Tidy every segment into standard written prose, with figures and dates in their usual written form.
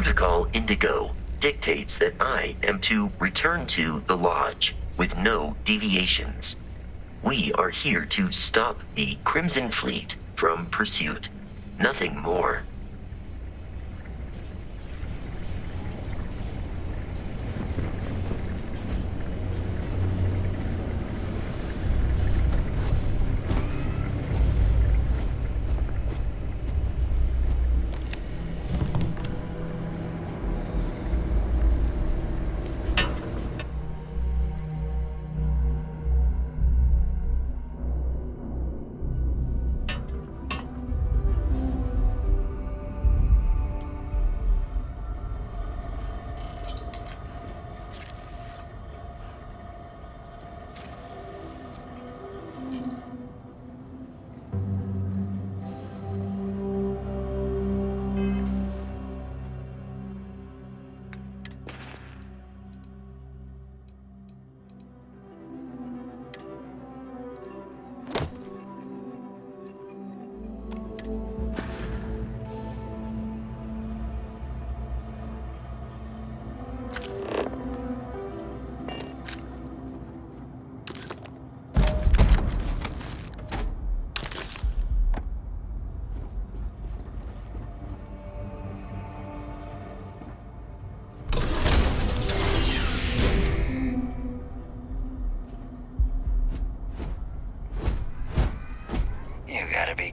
Protocol Indigo dictates that I am to return to the Lodge with no deviations. We are here to stop the Crimson Fleet from pursuit. Nothing more.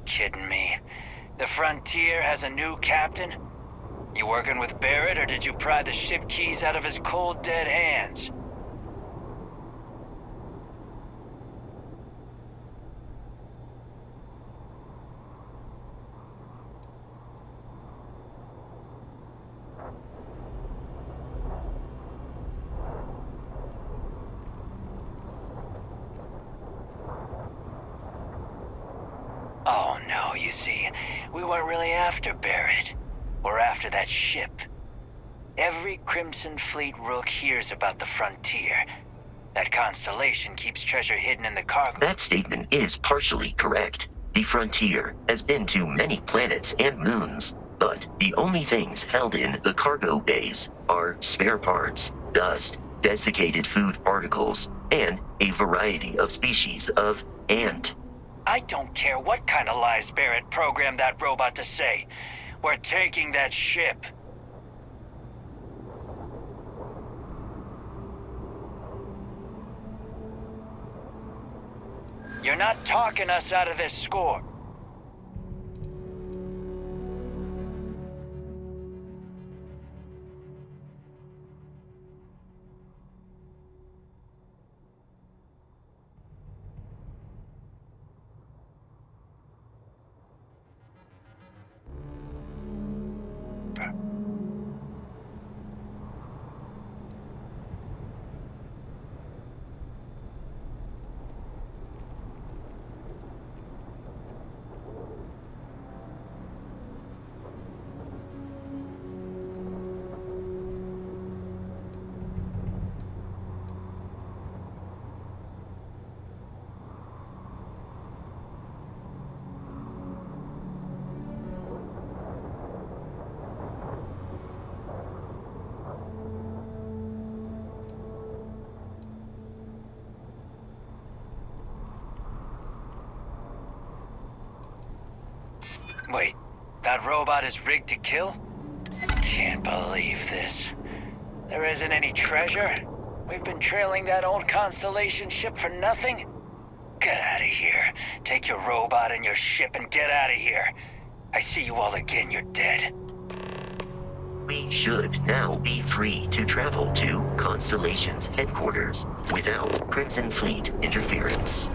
Kidding me? The Frontier has a new captain? You working with Barrett, or did you pry the ship keys out of his cold, dead hands? Oh no, you see, we weren't really after Barrett. We're after that ship. Every Crimson Fleet rook hears about the Frontier. That Constellation keeps treasure hidden in the cargo. That statement is partially correct. The Frontier has been to many planets and moons, but the only things held in the cargo bays are spare parts, dust, desiccated food particles, and a variety of species of ant. I don't care what kind of lies Barrett programmed that robot to say. We're taking that ship. You're not talking us out of this score. Wait, that robot is rigged to kill? Can't believe this. There isn't any treasure? We've been trailing that old Constellation ship for nothing? Get out of here. Take your robot and your ship and get out of here. I see you all again, you're dead. We should now be free to travel to Constellation's headquarters without Crimson Fleet interference.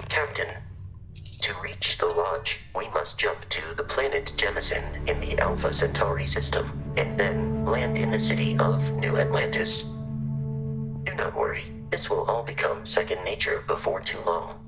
Captain, to reach the Lodge, we must jump to the planet Jemison in the Alpha Centauri system, and then land in the city of New Atlantis. Do not worry, this will all become second nature before too long.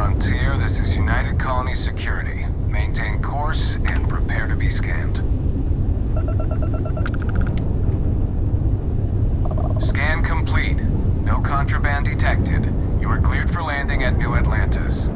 Frontier, this is United Colony Security. Maintain course and prepare to be scanned. Scan complete. No contraband detected. You are cleared for landing at New Atlantis.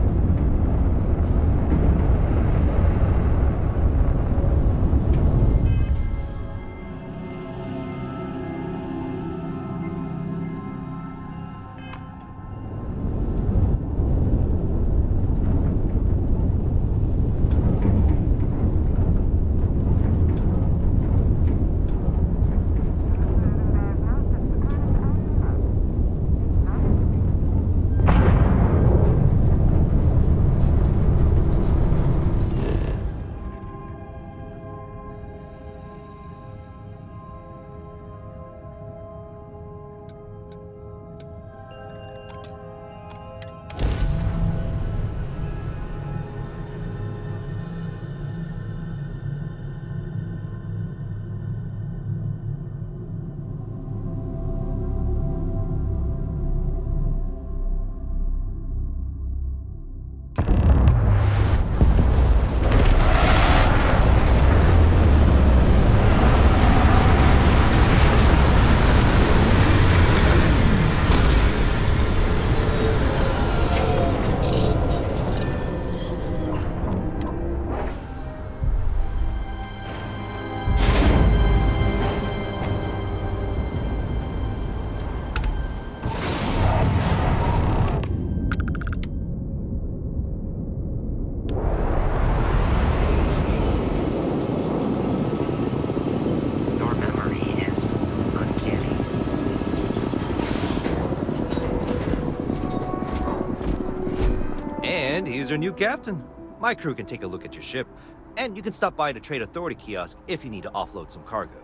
Your memory is uncanny. And here's your new captain. My crew can take a look at your ship, and you can stop by the Trade Authority kiosk if you need to offload some cargo.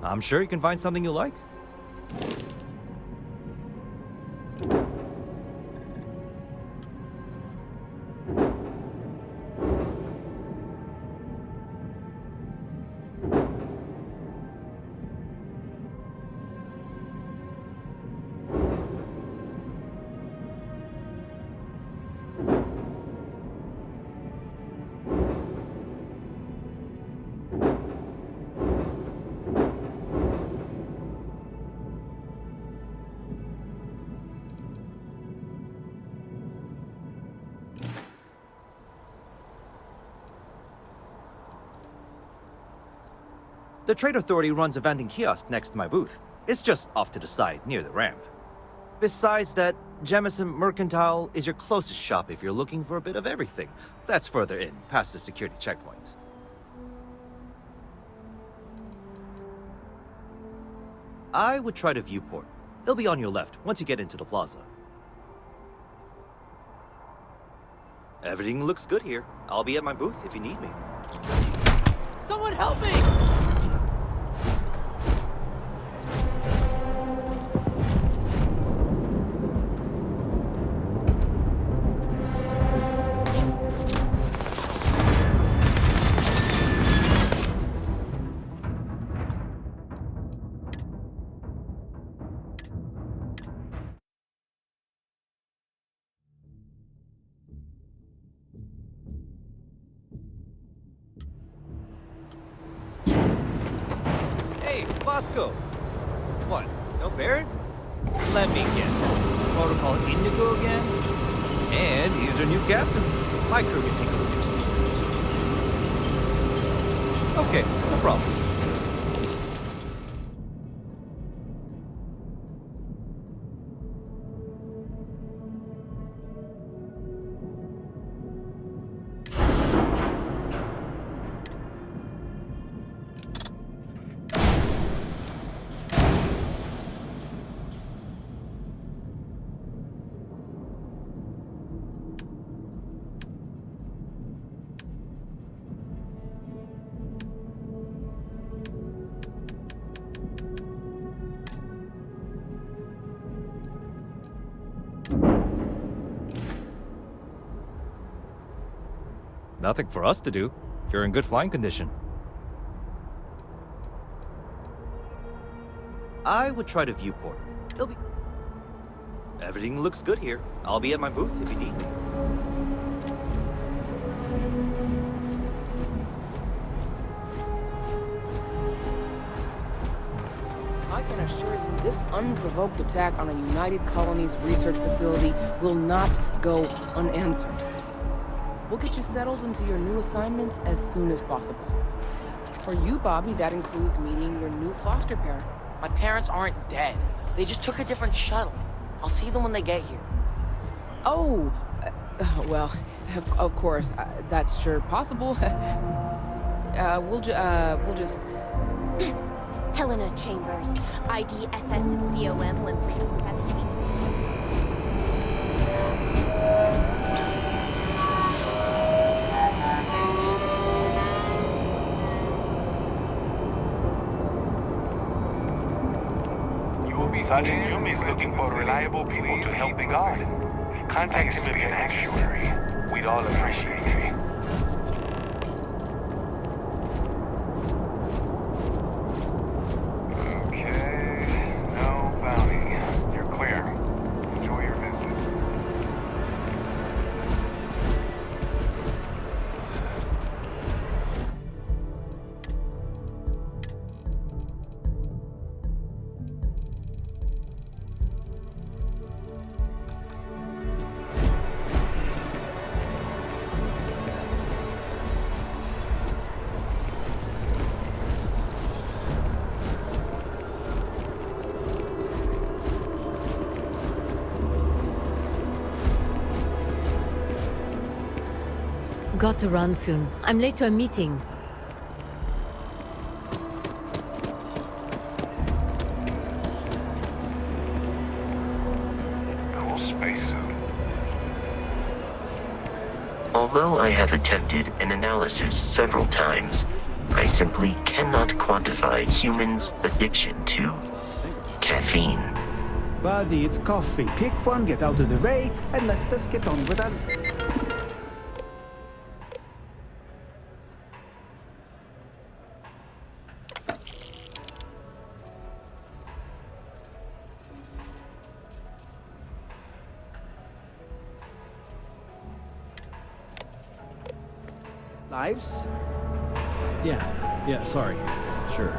I'm sure you can find something you like. The Trade Authority runs a vending kiosk next to my booth. It's just off to the side, near the ramp. Besides that, Jemison Mercantile is your closest shop if you're looking for a bit of everything. That's further in, past the security checkpoint. I would try the viewport. It'll be on your left, once you get into the plaza. Everything looks good here. I'll be at my booth if you need me. Someone help me! Hey, Bosco! What, no Barrett? Let me guess. Protocol Indigo again? And here's your new captain. My crew can take a look. Okay, no problem. Nothing for us to do. You're in good flying condition. I would try to viewport. It'll be... Everything looks good here. I'll be at my booth if you need me. I can assure you, this unprovoked attack on a United Colonies research facility will not go unanswered. We'll get you settled into your new assignments as soon as possible. For you, Bobby, that includes meeting your new foster parent. My parents aren't dead. They just took a different shuttle. I'll see them when they get here. Oh, well, of course, that's sure possible. We'll just... Helena Chambers, ID SSCOM 1327. Sergeant Yumi is looking for reliable people to help the guard. Contact him if you're actuary. We'd all appreciate it. Okay, no bounty. You're clear. Enjoy your visit. Got to run soon. I'm late to a meeting. Cool spacesuit. Although I have attempted an analysis several times, I simply cannot quantify humans' addiction to caffeine. Buddy, it's coffee. Pick one, get out of the way, and let us get on with our... lives? Yeah, sorry. Sure.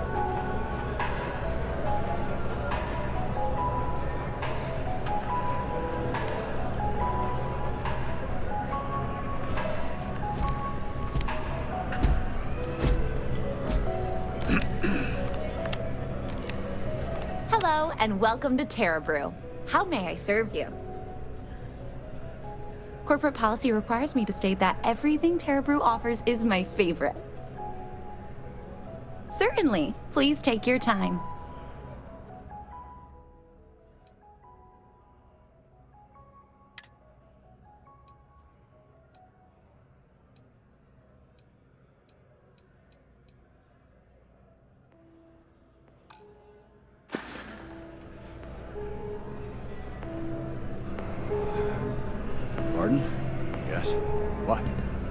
Hello, and welcome to Terra Brew. How may I serve you? Corporate policy requires me to state that everything Terra Brew offers is my favorite. Certainly. Please take your time. Pardon? Yes. What?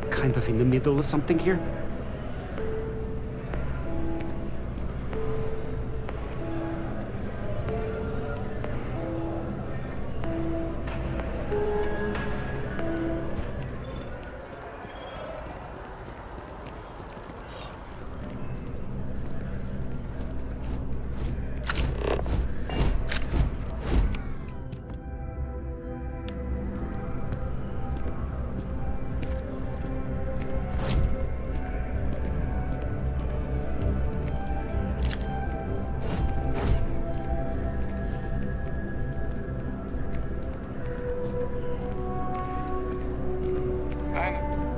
Kind of in the middle of something here?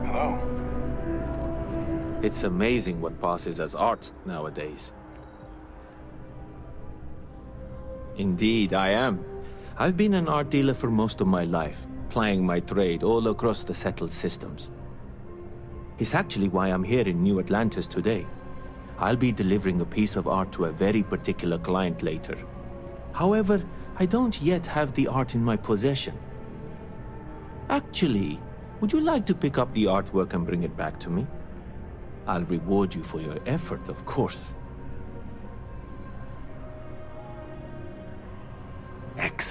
Hello. It's amazing what passes as art nowadays. Indeed, I am. I've been an art dealer for most of my life, plying my trade all across the settled systems. It's actually why I'm here in New Atlantis today. I'll be delivering a piece of art to a very particular client later. However, I don't yet have the art in my possession. Actually, would you like to pick up the artwork and bring it back to me? I'll reward you for your effort, of course.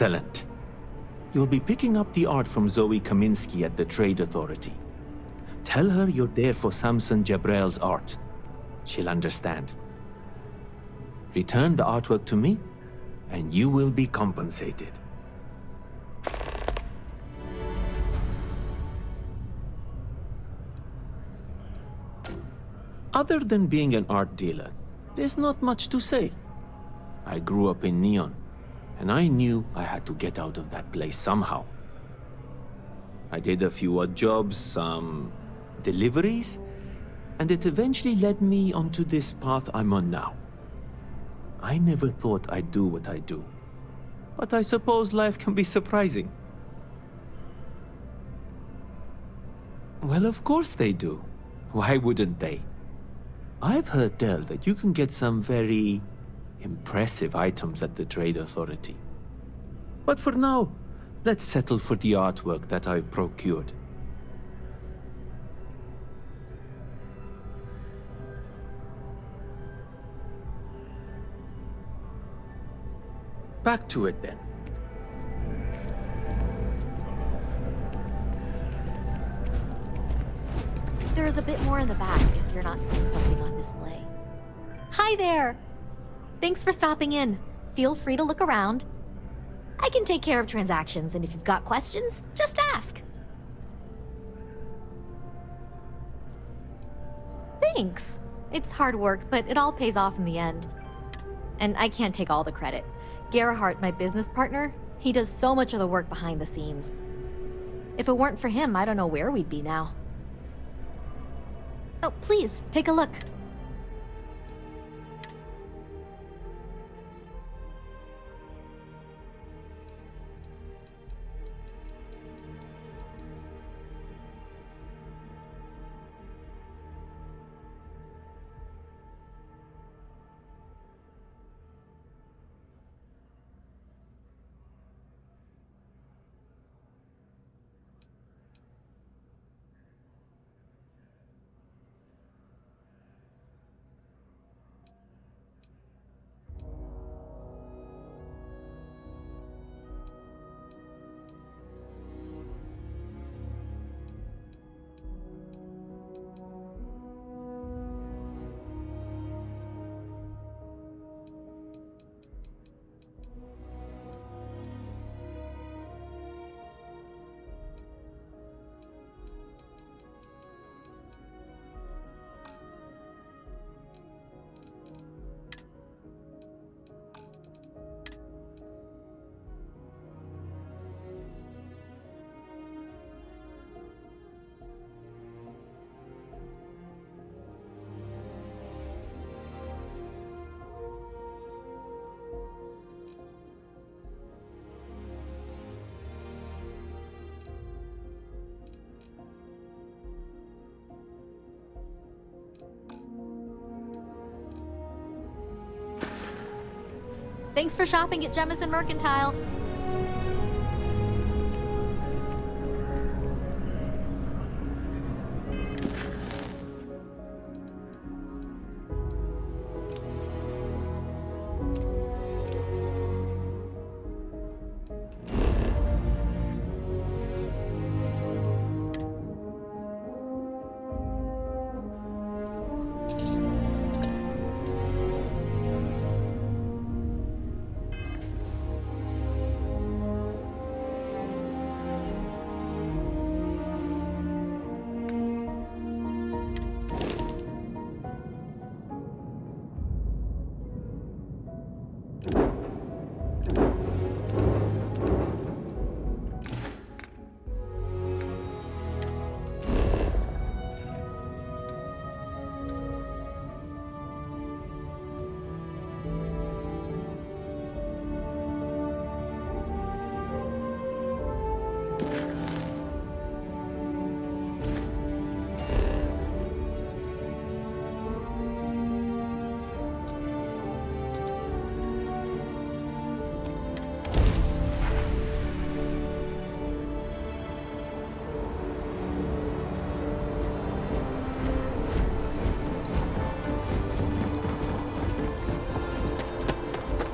Excellent. You'll be picking up the art from Zoe Kaminsky at the Trade Authority. Tell her you're there for Samson Jabrail's art. She'll understand. Return the artwork to me, and you will be compensated. Other than being an art dealer, there's not much to say. I grew up in Neon, and I knew I had to get out of that place somehow. I did a few odd jobs, some deliveries, and it eventually led me onto this path I'm on now. I never thought I'd do what I do, but I suppose life can be surprising. Well, of course they do. Why wouldn't they? I've heard tell that you can get some very impressive items at the Trade Authority. But for now, let's settle for the artwork that I've procured. Back to it then. There's a bit more in the back if you're not seeing something on display. Hi there! Thanks for stopping in. Feel free to look around. I can take care of transactions, and if you've got questions, just ask. Thanks. It's hard work, but it all pays off in the end. And I can't take all the credit. Gerhardt, my business partner, he does so much of the work behind the scenes. If it weren't for him, I don't know where we'd be now. Oh, please, take a look. Thanks for shopping at Jemison Mercantile.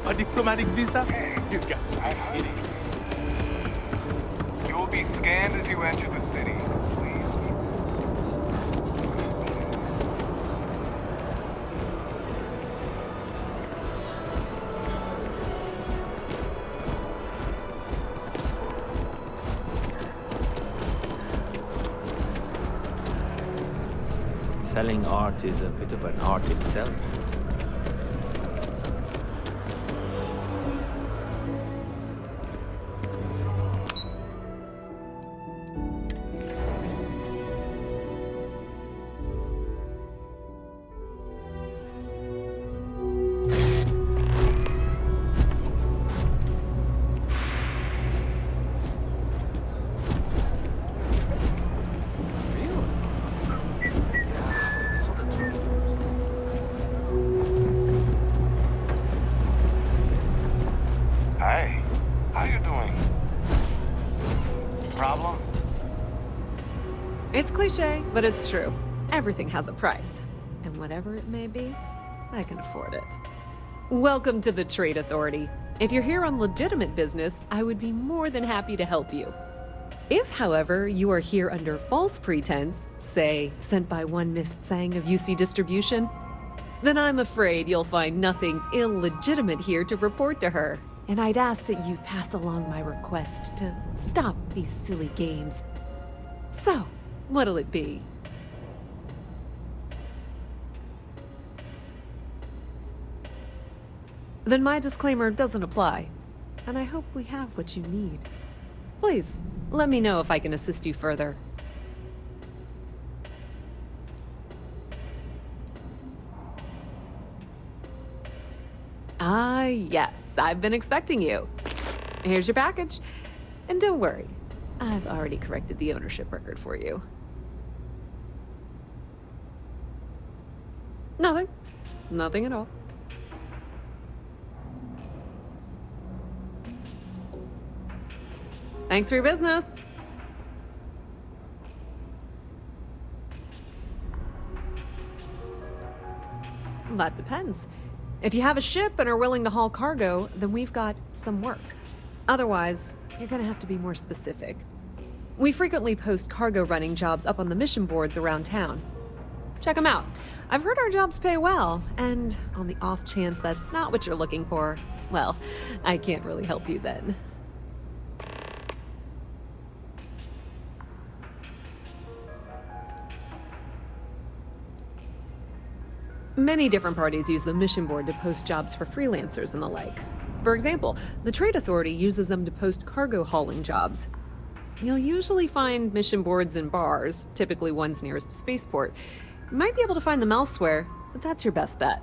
A diplomatic visa? You got to be kidding. be scanned as you enter the city. Please. Selling art is a bit of an art itself. Hi. How you doing? Problem? It's cliche, but it's true. Everything has a price. And whatever it may be, I can afford it. Welcome to the Trade Authority. If you're here on legitimate business, I would be more than happy to help you. If, however, you are here under false pretense, say, sent by one Miss Tsang of UC Distribution, then I'm afraid you'll find nothing illegitimate here to report to her. And I'd ask that you pass along my request to stop these silly games. So, what'll it be? Then my disclaimer doesn't apply, and I hope we have what you need. Please, let me know if I can assist you further. Ah, yes, I've been expecting you. Here's your package. And don't worry, I've already corrected the ownership record for you. Nothing. Nothing at all. Thanks for your business. That depends. If you have a ship and are willing to haul cargo, then we've got some work. Otherwise, you're gonna have to be more specific. We frequently post cargo running jobs up on the mission boards around town. Check them out. I've heard our jobs pay well, and on the off chance that's not what you're looking for, well, I can't really help you then. Many different parties use the mission board to post jobs for freelancers and the like. For example, the Trade Authority uses them to post cargo hauling jobs. You'll usually find mission boards in bars, typically ones nearest a spaceport. You might be able to find them elsewhere, but that's your best bet.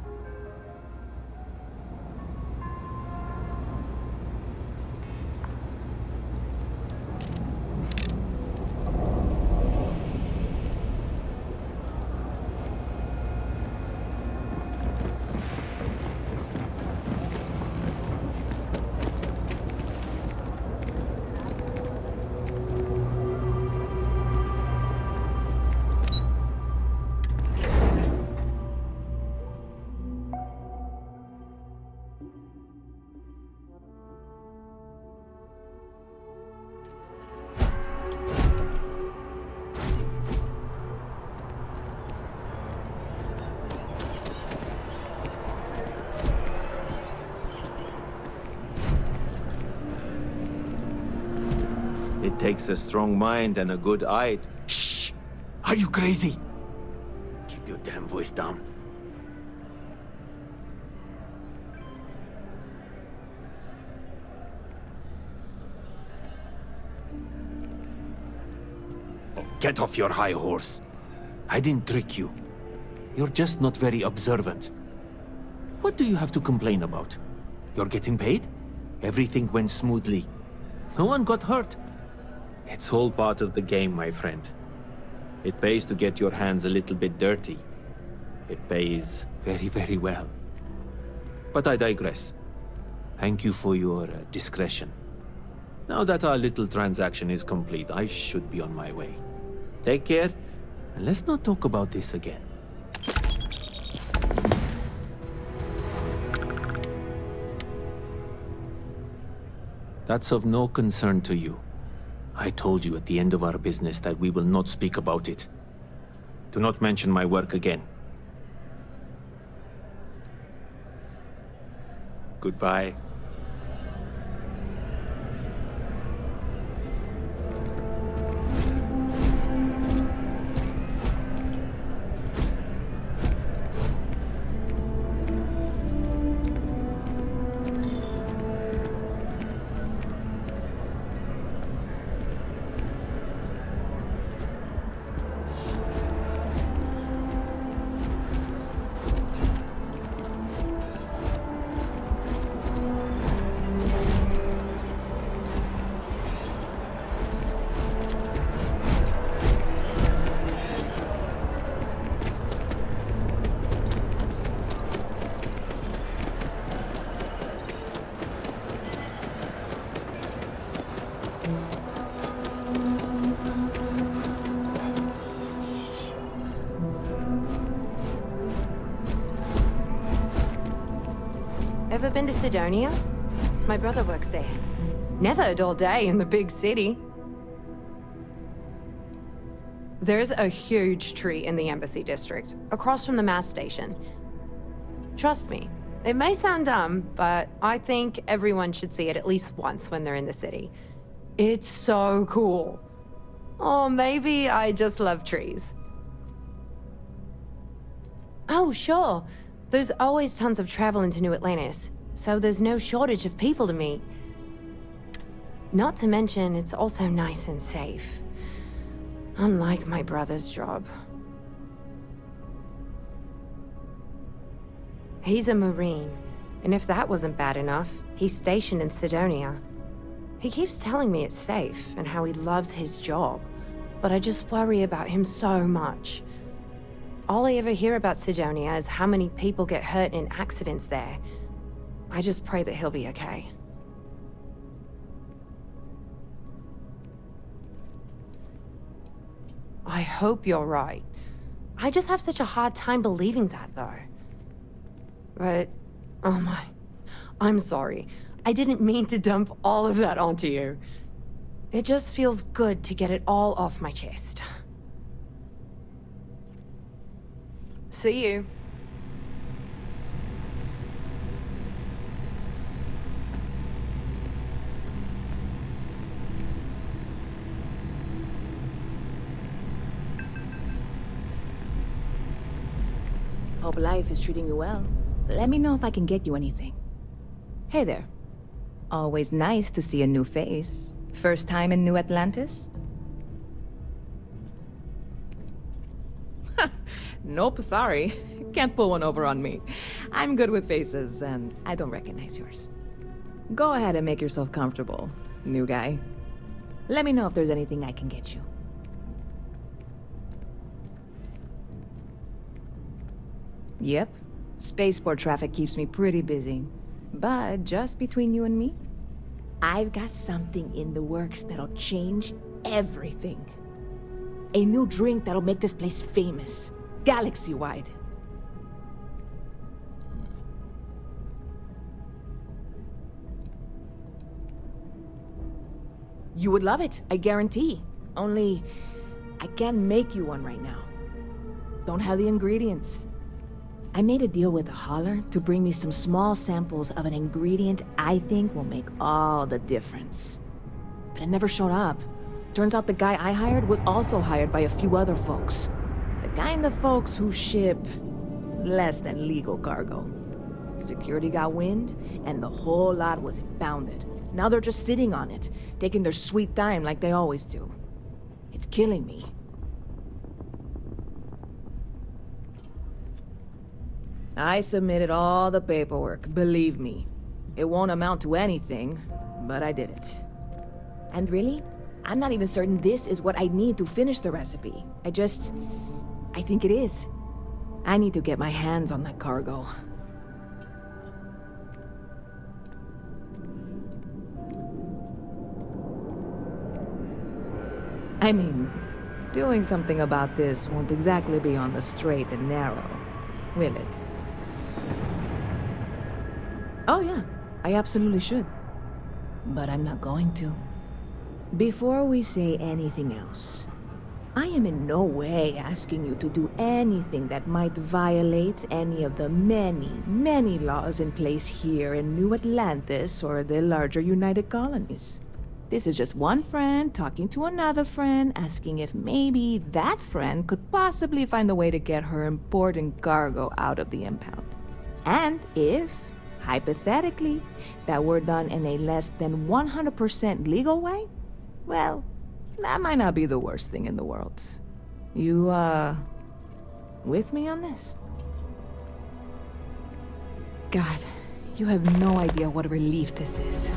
It takes a strong mind and a good eye. Shh! Are you crazy? Keep your damn voice down. Get off your high horse. I didn't trick you. You're just not very observant. What do you have to complain about? You're getting paid? Everything went smoothly. No one got hurt. It's all part of the game, my friend. It pays to get your hands a little bit dirty. It pays very, very well. But I digress. Thank you for your discretion. Now that our little transaction is complete, I should be on my way. Take care, and let's not talk about this again. That's of no concern to you. I told you at the end of our business that we will not speak about it. Do not mention my work again. Goodbye. Ever been to Sidonia? My brother works there. Never a dull day in the big city. There's a huge tree in the Embassy District, across from the mass station. Trust me, it may sound dumb, but I think everyone should see it at least once when they're in the city. It's so cool. Or maybe I just love trees. Oh, sure. There's always tons of travel into New Atlantis, so there's no shortage of people to meet. Not to mention, it's also nice and safe. Unlike my brother's job. He's a Marine, and if that wasn't bad enough, he's stationed in Sidonia. He keeps telling me it's safe and how he loves his job, but I just worry about him so much. All I ever hear about Sidonia is how many people get hurt in accidents there. I just pray that he'll be okay. I hope you're right. I just have such a hard time believing that, though. But, oh my, I'm sorry. I didn't mean to dump all of that onto you. It just feels good to get it all off my chest. See you. Hope life is treating you well. Let me know if I can get you anything. Hey there. Always nice to see a new face. First time in New Atlantis? Nope, sorry. Can't pull one over on me. I'm good with faces, and I don't recognize yours. Go ahead and make yourself comfortable, new guy. Let me know if there's anything I can get you. Yep. Spaceport traffic keeps me pretty busy. But just between you and me, I've got something in the works that'll change everything. A new drink that'll make this place famous. Galaxy-wide. You would love it, I guarantee. Only, I can't make you one right now. Don't have the ingredients. I made a deal with a hauler to bring me some small samples of an ingredient I think will make all the difference. But it never showed up. Turns out the guy I hired was also hired by a few other folks. The kind of folks who ship less than legal cargo. Security got wind, and the whole lot was impounded. Now they're just sitting on it, taking their sweet time like they always do. It's killing me. I submitted all the paperwork, believe me. It won't amount to anything, but I did it. And really, I'm not even certain this is what I need to finish the recipe. I think it is. I need to get my hands on that cargo. I mean, doing something about this won't exactly be on the straight and narrow, will it? Oh yeah, I absolutely should. But I'm not going to. Before we say anything else, I am in no way asking you to do anything that might violate any of the many, many laws in place here in New Atlantis or the larger United Colonies. This is just one friend talking to another friend, asking if maybe that friend could possibly find a way to get her important cargo out of the impound. And if, hypothetically, that were done in a less than 100% legal way, well, that might not be the worst thing in the world. You, with me on this? God, you have no idea what a relief this is.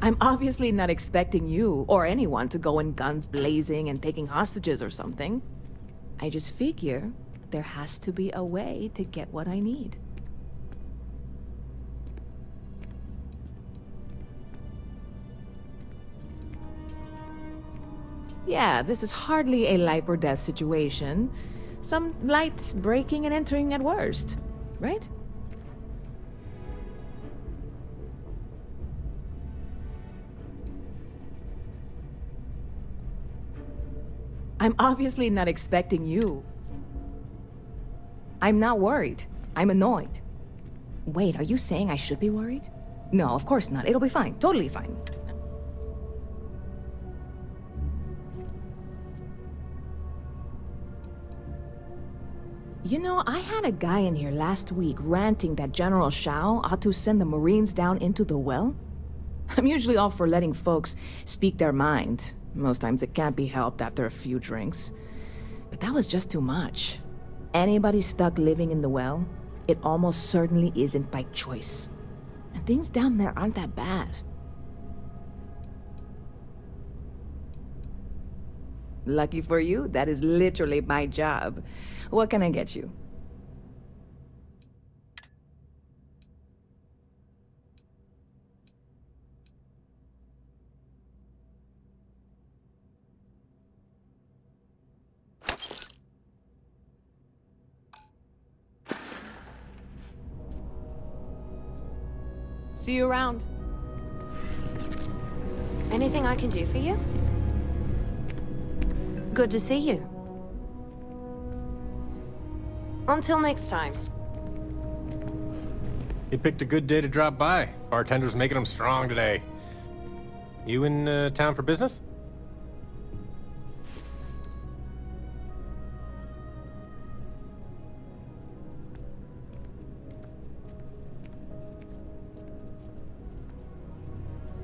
I'm obviously not expecting you or anyone to go in guns blazing and taking hostages or something. I just figure there has to be a way to get what I need. Yeah, this is hardly a life or death situation. Some light breaking and entering at worst, right? I'm obviously not expecting you. I'm not worried. I'm annoyed. Wait, are you saying I should be worried? No, of course not. It'll be fine. Totally fine. You know, I had a guy in here last week ranting that General Shao ought to send the Marines down into the well. I'm usually all for letting folks speak their mind. Most times it can't be helped after a few drinks. But that was just too much. Anybody stuck living in the well, it almost certainly isn't by choice. And things down there aren't that bad. Lucky for you, that is literally my job. What can I get you? See you around. Anything I can do for you? Good to see you. Until next time. You picked a good day to drop by. Bartender's making them strong today. You in town for business?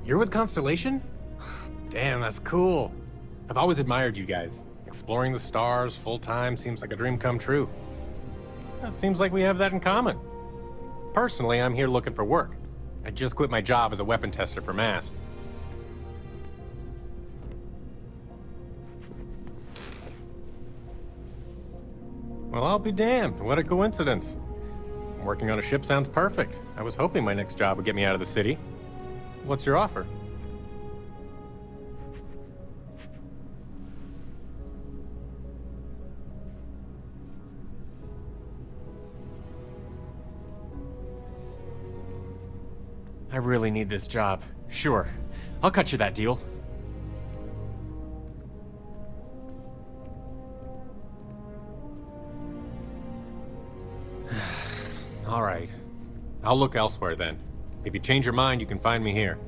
You're with Constellation? Damn, that's cool. I've always admired you guys. Exploring the stars full-time seems like a dream come true. It seems like we have that in common. Personally, I'm here looking for work. I just quit my job as a weapon tester for MAST. Well, I'll be damned. What a coincidence. Working on a ship sounds perfect. I was hoping my next job would get me out of the city. What's your offer? I really need this job. Sure. I'll cut you that deal. All right. I'll look elsewhere then. If you change your mind, you can find me here.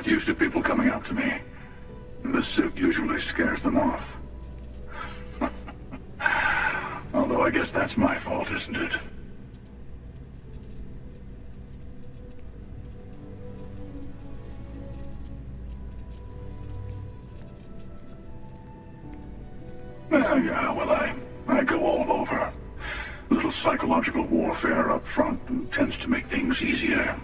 not used to people coming up to me. The suit usually scares them off. Although I guess that's my fault, isn't it? Yeah, well, I go all over. A little psychological warfare up front tends to make things easier.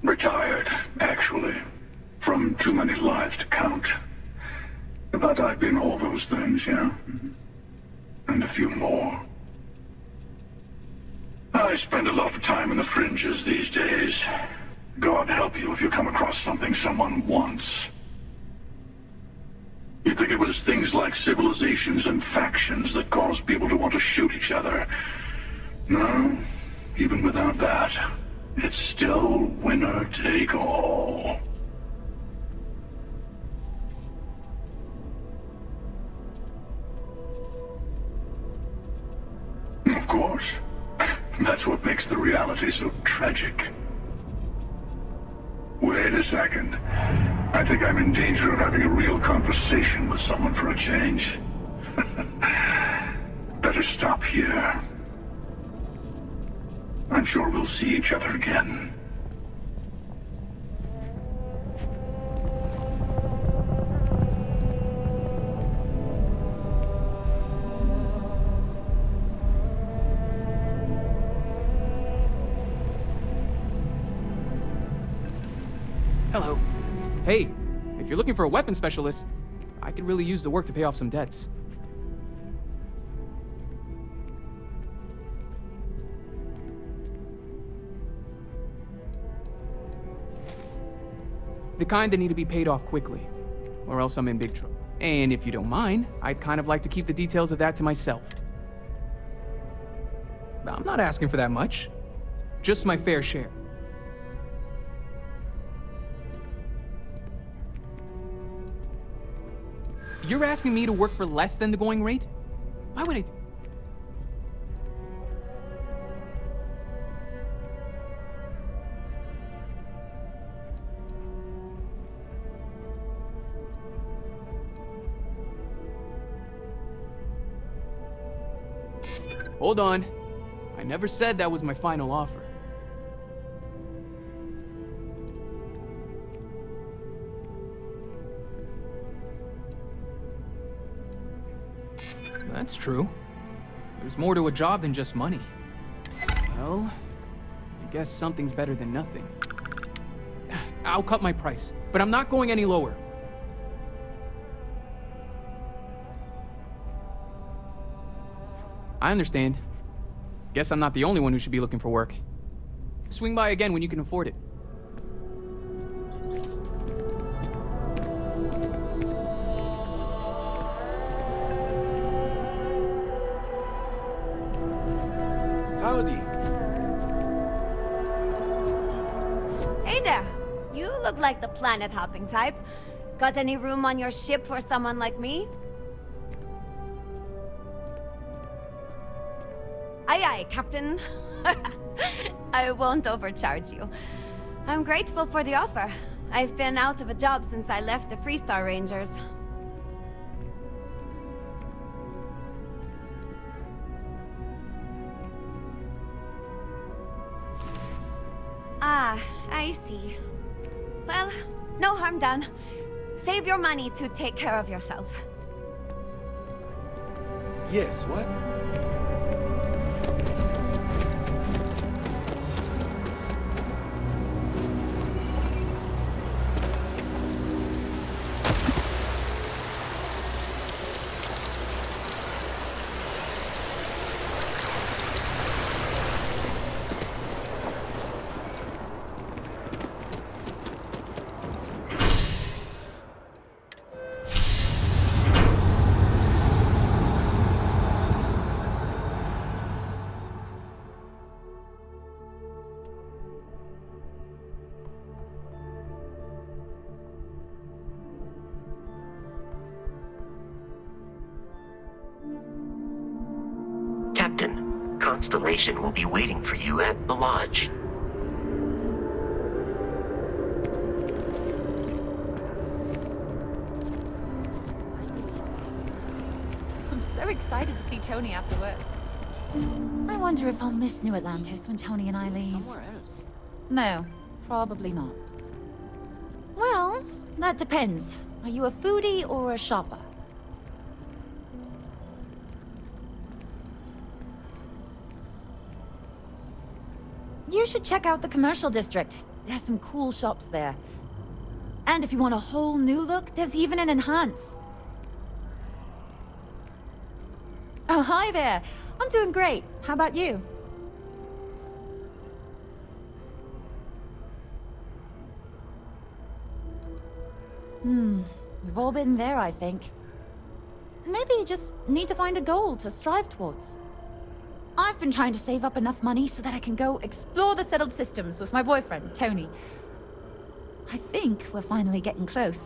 Retired, actually. From too many lives to count. But I've been all those things, yeah? And a few more. I spend a lot of time in the fringes these days. God help you if you come across something someone wants. You'd think it was things like civilizations and factions that cause people to want to shoot each other. No, even without that, it's still winner take all. Of course. That's what makes the reality so tragic. Wait a second. I think I'm in danger of having a real conversation with someone for a change. Better stop here. I'm sure we'll see each other again. Hello. Hey, if you're looking for a weapon specialist, I could really use the work to pay off some debts. The kind that need to be paid off quickly, or else I'm in big trouble. And if you don't mind, I'd kind of like to keep the details of that to myself. I'm not asking for that much, just my fair share. You're asking me to work for less than the going rate? Why would I do? Hold on. I never said that was my final offer. That's true. There's more to a job than just money. Well, I guess something's better than nothing. I'll cut my price, but I'm not going any lower. I understand. Guess I'm not the only one who should be looking for work. Swing by again when you can afford it. Howdy. Hey there. You look like the planet-hopping type. Got any room on your ship for someone like me? Aye, aye, Captain. I won't overcharge you. I'm grateful for the offer. I've been out of a job since I left the Freestar Rangers. Ah, I see. Well, no harm done. Save your money to take care of yourself. Yes, what? Constellation will be waiting for you at the lodge. I'm so excited to see Tony after work. I wonder if I'll miss New Atlantis when Tony and I leave. Somewhere else. No, probably not. Well, that depends. Are you a foodie or a shopper? You should check out the commercial district. There's some cool shops there. And if you want a whole new look, there's even an enhance. Oh, hi there. I'm doing great. How about you? We've all been there, I think. Maybe you just need to find a goal to strive towards. I've been trying to save up enough money so that I can go explore the settled systems with my boyfriend, Tony. I think we're finally getting close.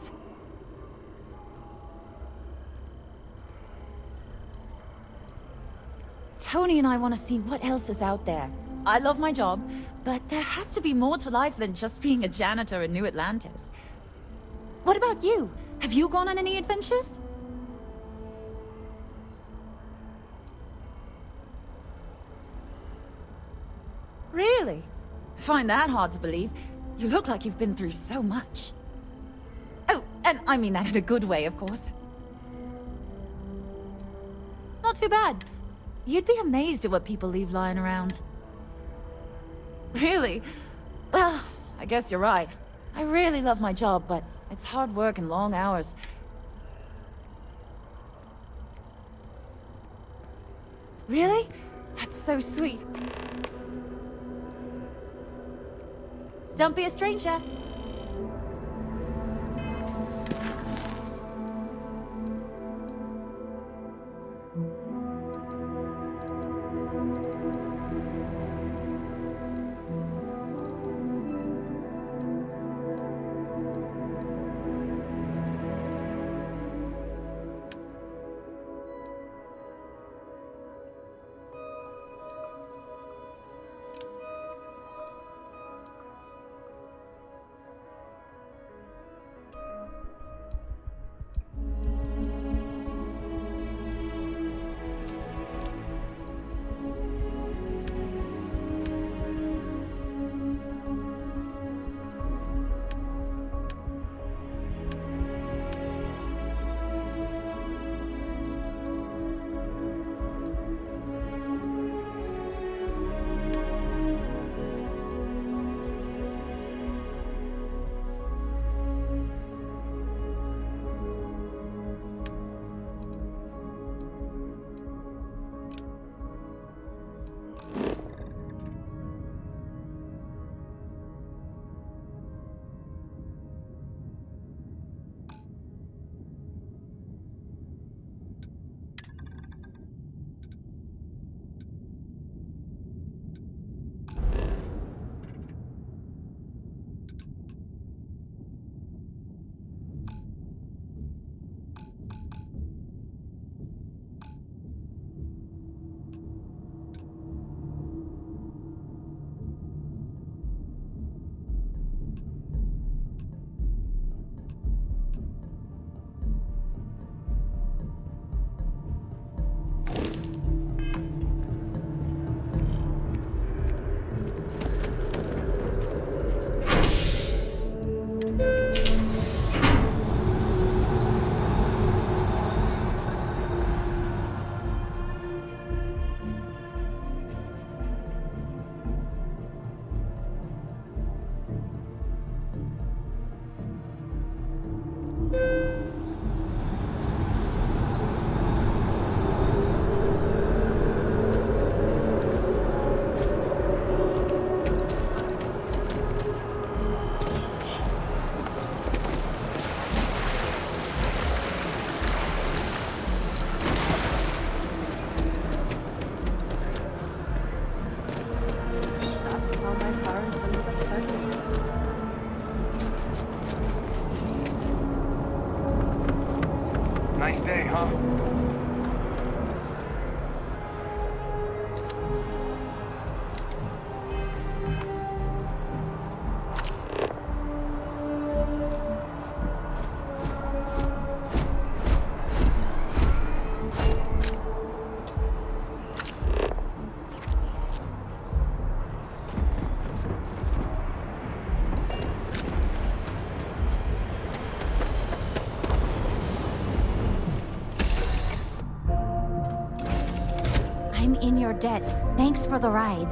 Tony and I want to see what else is out there. I love my job, but there has to be more to life than just being a janitor in New Atlantis. What about you? Have you gone on any adventures? Really? I find that hard to believe. You look like you've been through so much. Oh, and I mean that in a good way, of course. Not too bad. You'd be amazed at what people leave lying around. Really? Well, I guess you're right. I really love my job, but it's hard work and long hours. Really? That's so sweet. Don't be a stranger. Nice day, huh? I'm in your debt. Thanks for the ride.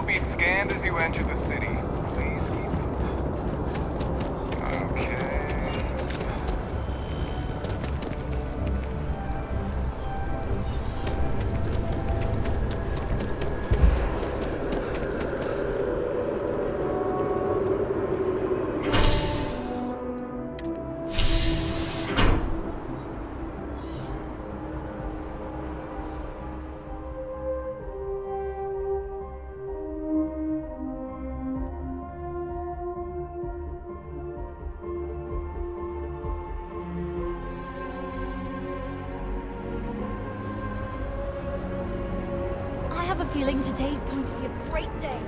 Be scanned as you enter the city. Please keep it. Okay. I have a feeling today's going to be a great day.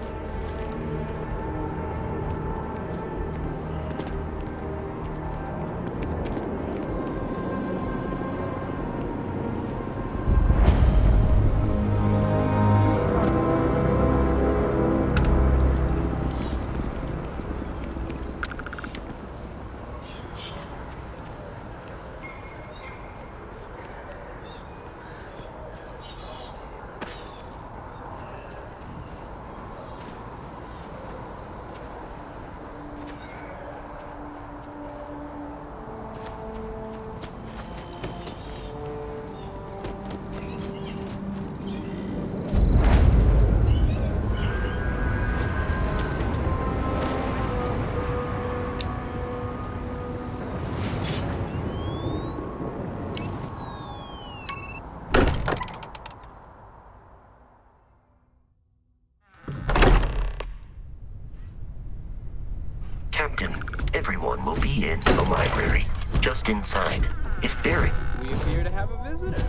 Captain. Everyone will be in the library, just inside. If Barrett... We appear to have a visitor.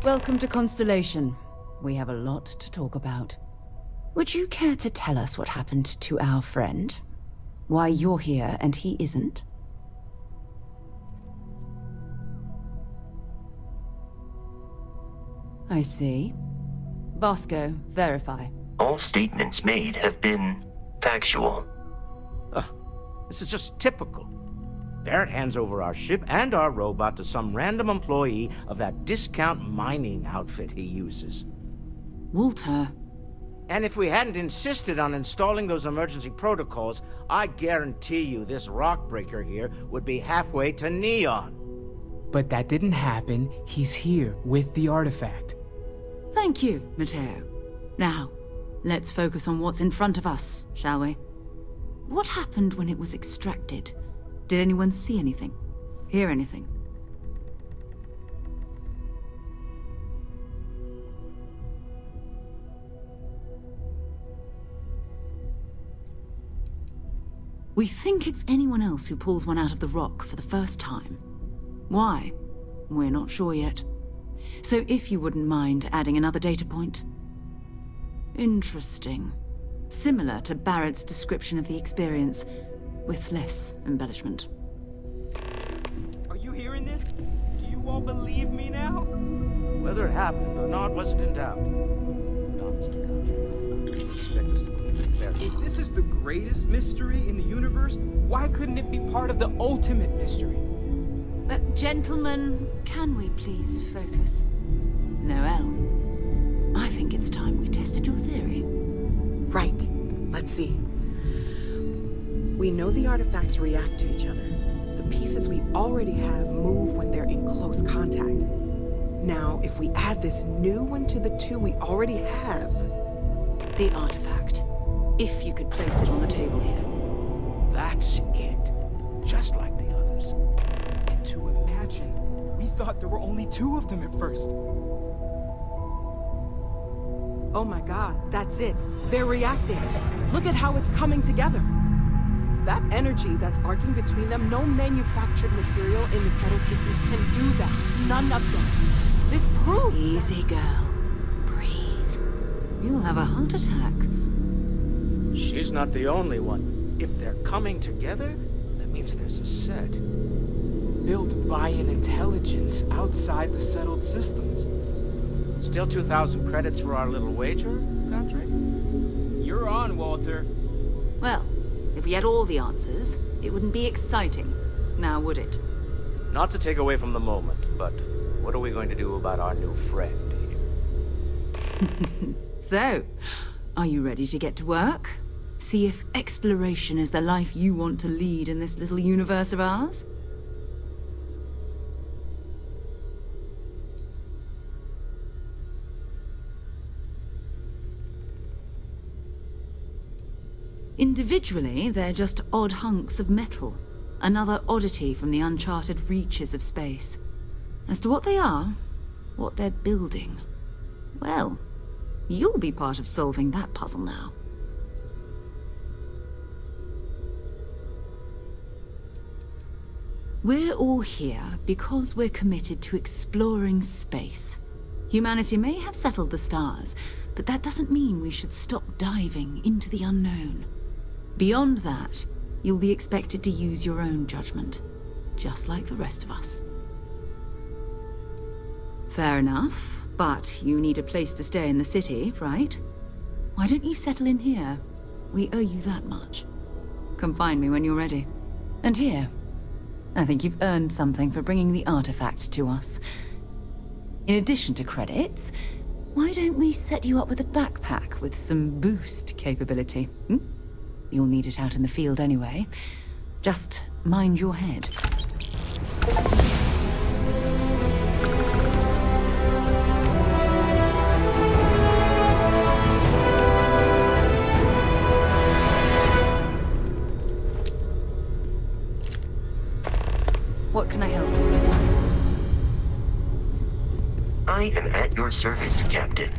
Welcome to Constellation. We have a lot to talk about. Would you care to tell us what happened to our friend? Why you're here and he isn't? I see. Vasco, verify. All statements made have been factual. This is just typical. Barrett hands over our ship and our robot to some random employee of that discount mining outfit he uses. Walter. And if we hadn't insisted on installing those emergency protocols, I guarantee you this rock breaker here would be halfway to Neon. But that didn't happen. He's here with the artifact. Thank you, Matteo. Now, let's focus on what's in front of us, shall we? What happened when it was extracted? Did anyone see anything? Hear anything? We think it's anyone else who pulls one out of the rock for the first time. Why? We're not sure yet. So if you wouldn't mind adding another data point. Interesting. Similar to Barrett's description of the experience, with less embellishment. Are you hearing this? Do you all believe me now? Whether it happened or not wasn't in doubt. But honestly, Contra, I expect us to believe it fairly. If this is the greatest mystery in the universe, why couldn't it be part of the ultimate mystery? Gentlemen, can we please focus? Noel, I think it's time we tested your theory. Right. Let's see. We know the artifacts react to each other. The pieces we already have move when they're in close contact. Now, if we add this new one to the two we already have... The artifact. If you could place it on the table here. That's it. Just like the others. And to imagine, we thought there were only 2 of them at first. Oh my god, that's it. They're reacting. Look at how it's coming together. That energy that's arcing between them, no manufactured material in the settled systems can do that. None of them. This proves... Easy, girl. Breathe. You'll have a heart attack. She's not the only one. If they're coming together, that means there's a set. Built by an intelligence outside the settled systems. Still 2,000 credits for our little wager, Contra? You're on, Walter. Well, if we had all the answers, it wouldn't be exciting, now would it? Not to take away from the moment, but what are we going to do about our new friend here? So, are you ready to get to work? See if exploration is the life you want to lead in this little universe of ours? Individually, they're just odd hunks of metal. Another oddity from the uncharted reaches of space. As to what they are, what they're building, well, you'll be part of solving that puzzle now. We're all here because we're committed to exploring space. Humanity may have settled the stars, but that doesn't mean we should stop diving into the unknown. Beyond that, you'll be expected to use your own judgment, just like the rest of us. Fair enough, but you need a place to stay in the city, right? Why don't you settle in here? We owe you that much. Come find me when you're ready. And here, I think you've earned something for bringing the artifact to us. In addition to credits, why don't we set you up with a backpack with some boost capability? You'll need it out in the field anyway. Just mind your head. What can I help you with? I am at your service, Captain.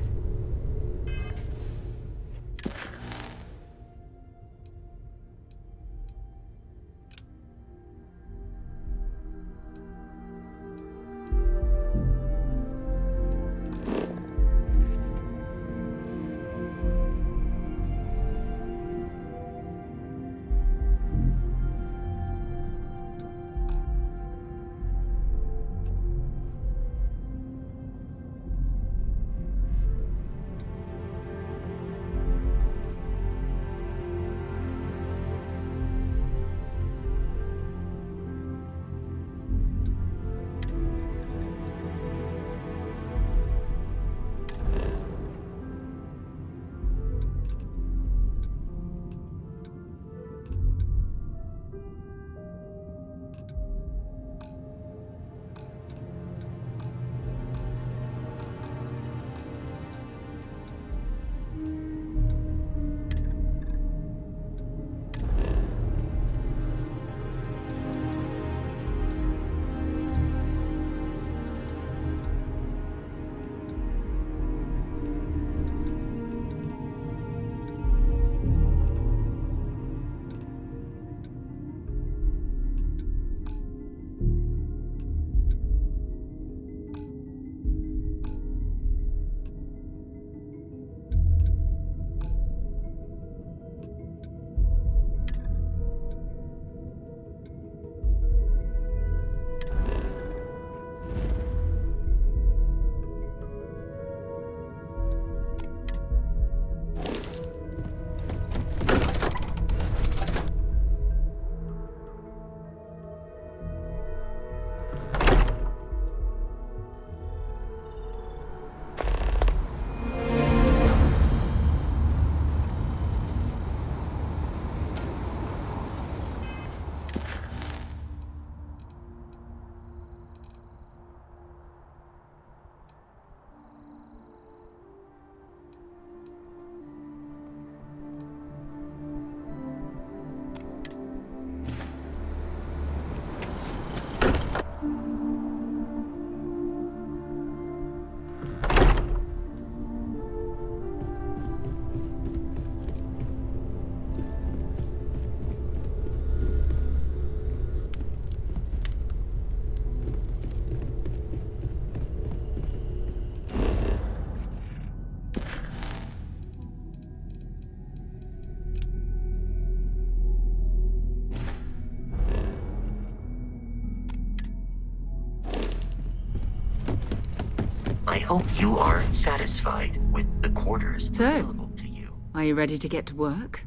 hope you are satisfied with the quarters So, available to you. are you ready to get to work?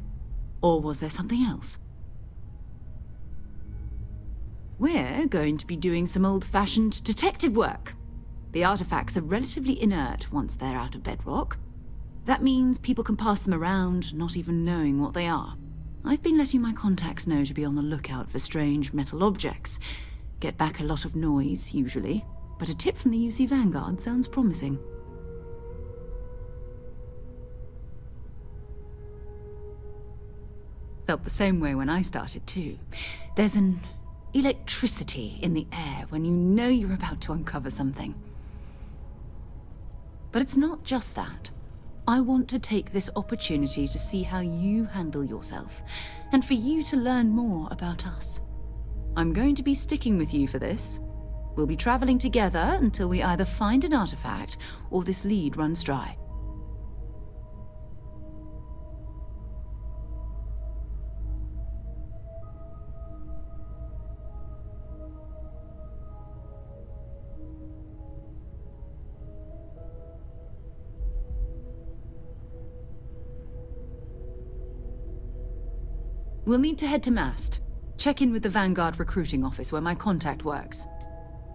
Or was there something else? We're going to be doing some old-fashioned detective work. The artifacts are relatively inert once they're out of bedrock. That means people can pass them around, not even knowing what they are. I've been letting my contacts know to be on the lookout for strange metal objects. Get back a lot of noise, usually, but a tip from the UC Vanguard sounds promising. Felt the same way when I started, too. There's an electricity in the air when you know you're about to uncover something. But it's not just that. I want to take this opportunity to see how you handle yourself, and for you to learn more about us. I'm going to be sticking with you for this. We'll be traveling together until we either find an artifact or this lead runs dry. We'll need to head to Mast. Check in with the Vanguard recruiting office where my contact works.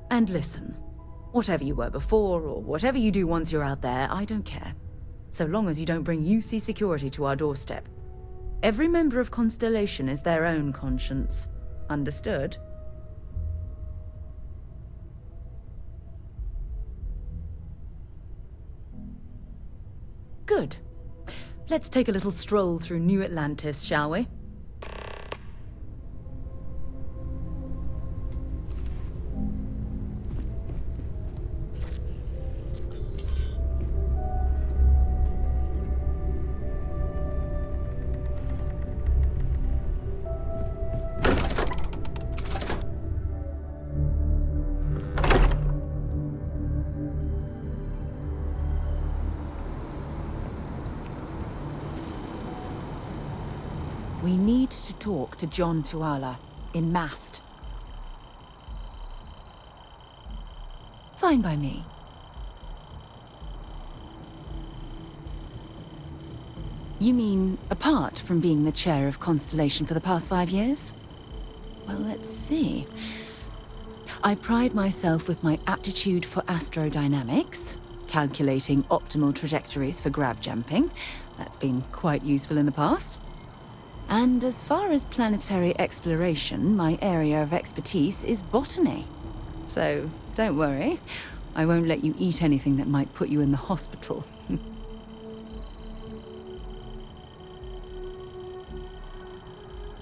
And listen, whatever you were before, or whatever you do once you're out there, I don't care. So long as you don't bring UC security to our doorstep. Every member of Constellation is their own conscience. Understood? Good. Let's take a little stroll through New Atlantis, shall we? We need to talk to John Tuala in Mast. Fine by me. You mean apart from being the chair of Constellation for the past 5 years? Well, let's see. I pride myself with my aptitude for astrodynamics, calculating optimal trajectories for grav jumping. That's been quite useful in the past. And as far as planetary exploration, my area of expertise is botany. So, don't worry. I won't let you eat anything that might put you in the hospital.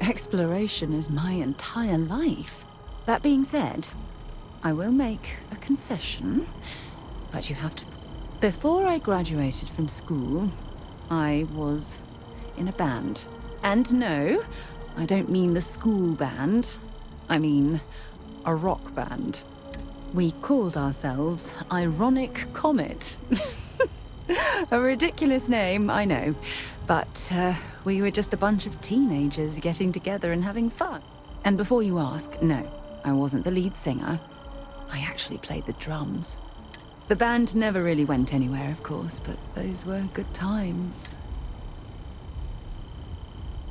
Exploration is my entire life. That being said, I will make a confession, but you have to... Before I graduated from school, I was in a band. And no, I don't mean the school band. I mean a rock band. We called ourselves Ironic Comet. A ridiculous name, I know. But we were just a bunch of teenagers getting together and having fun. And before you ask, no, I wasn't the lead singer. I actually played the drums. The band never really went anywhere, of course, but those were good times.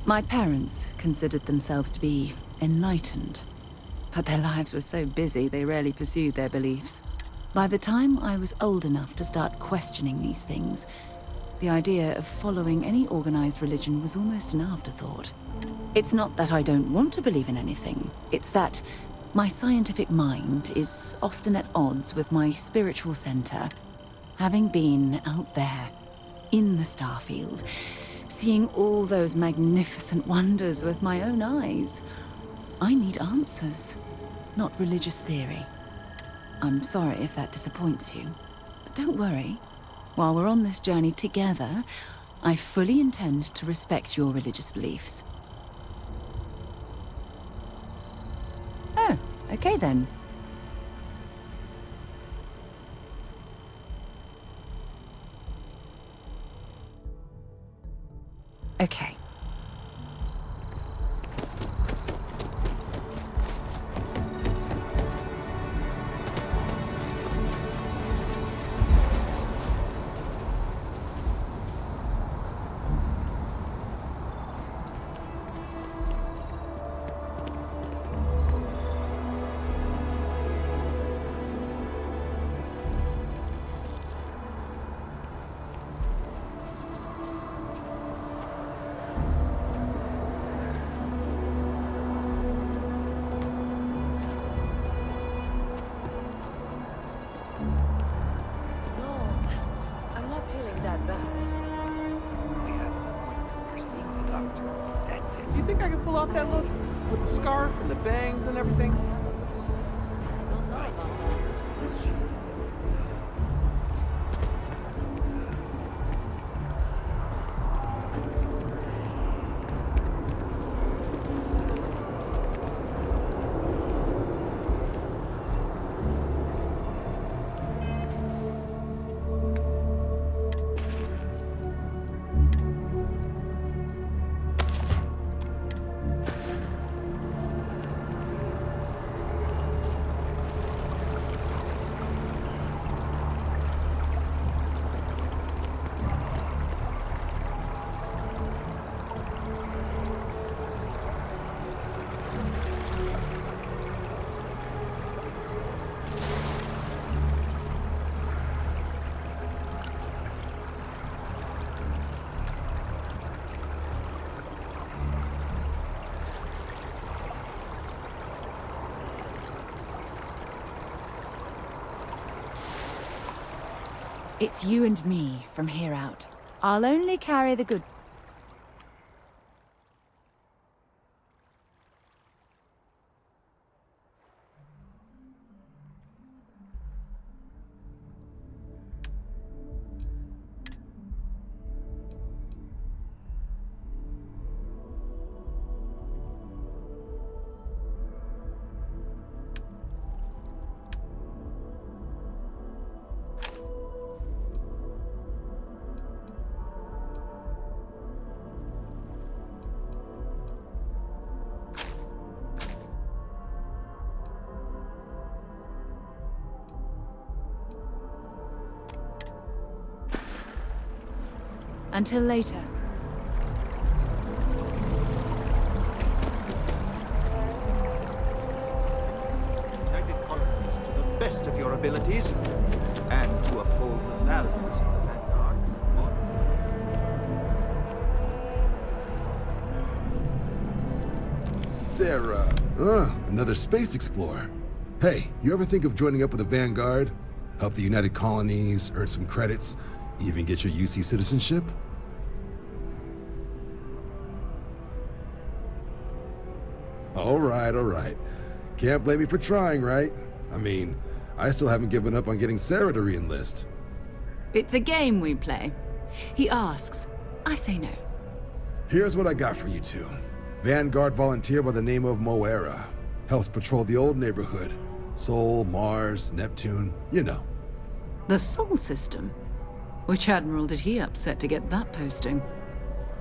My parents considered themselves to be enlightened, but their lives were so busy they rarely pursued their beliefs. By the time I was old enough to start questioning these things, the idea of following any organized religion was almost an afterthought. It's not that I don't want to believe in anything, it's that my scientific mind is often at odds with my spiritual center. Having been out there, in the Starfield, seeing all those magnificent wonders with my own eyes, I need answers, not religious theory. I'm sorry if that disappoints you, but don't worry. While we're on this journey together, I fully intend to respect your religious beliefs. Oh, okay then. Okay. That's it. Do you think I can pull off that look? With the scarf and the bangs and everything? It's you and me from here out. I'll only carry the goods. Until later. United colonies to the best of your abilities, and to uphold the values of the Vanguard. Sarah. Another space explorer. Hey, you ever think of joining up with the Vanguard? Help the United Colonies, earn some credits, even get your UC citizenship? All right. Can't blame me for trying, right? I mean, I still haven't given up on getting Sarah to re-enlist. It's a game we play. He asks, I say no. Here's what I got for you two. Vanguard volunteer by the name of Moera. Helps patrol the old neighborhood. Sol, Mars, Neptune, you know. The Sol system? Which admiral did he upset to get that posting?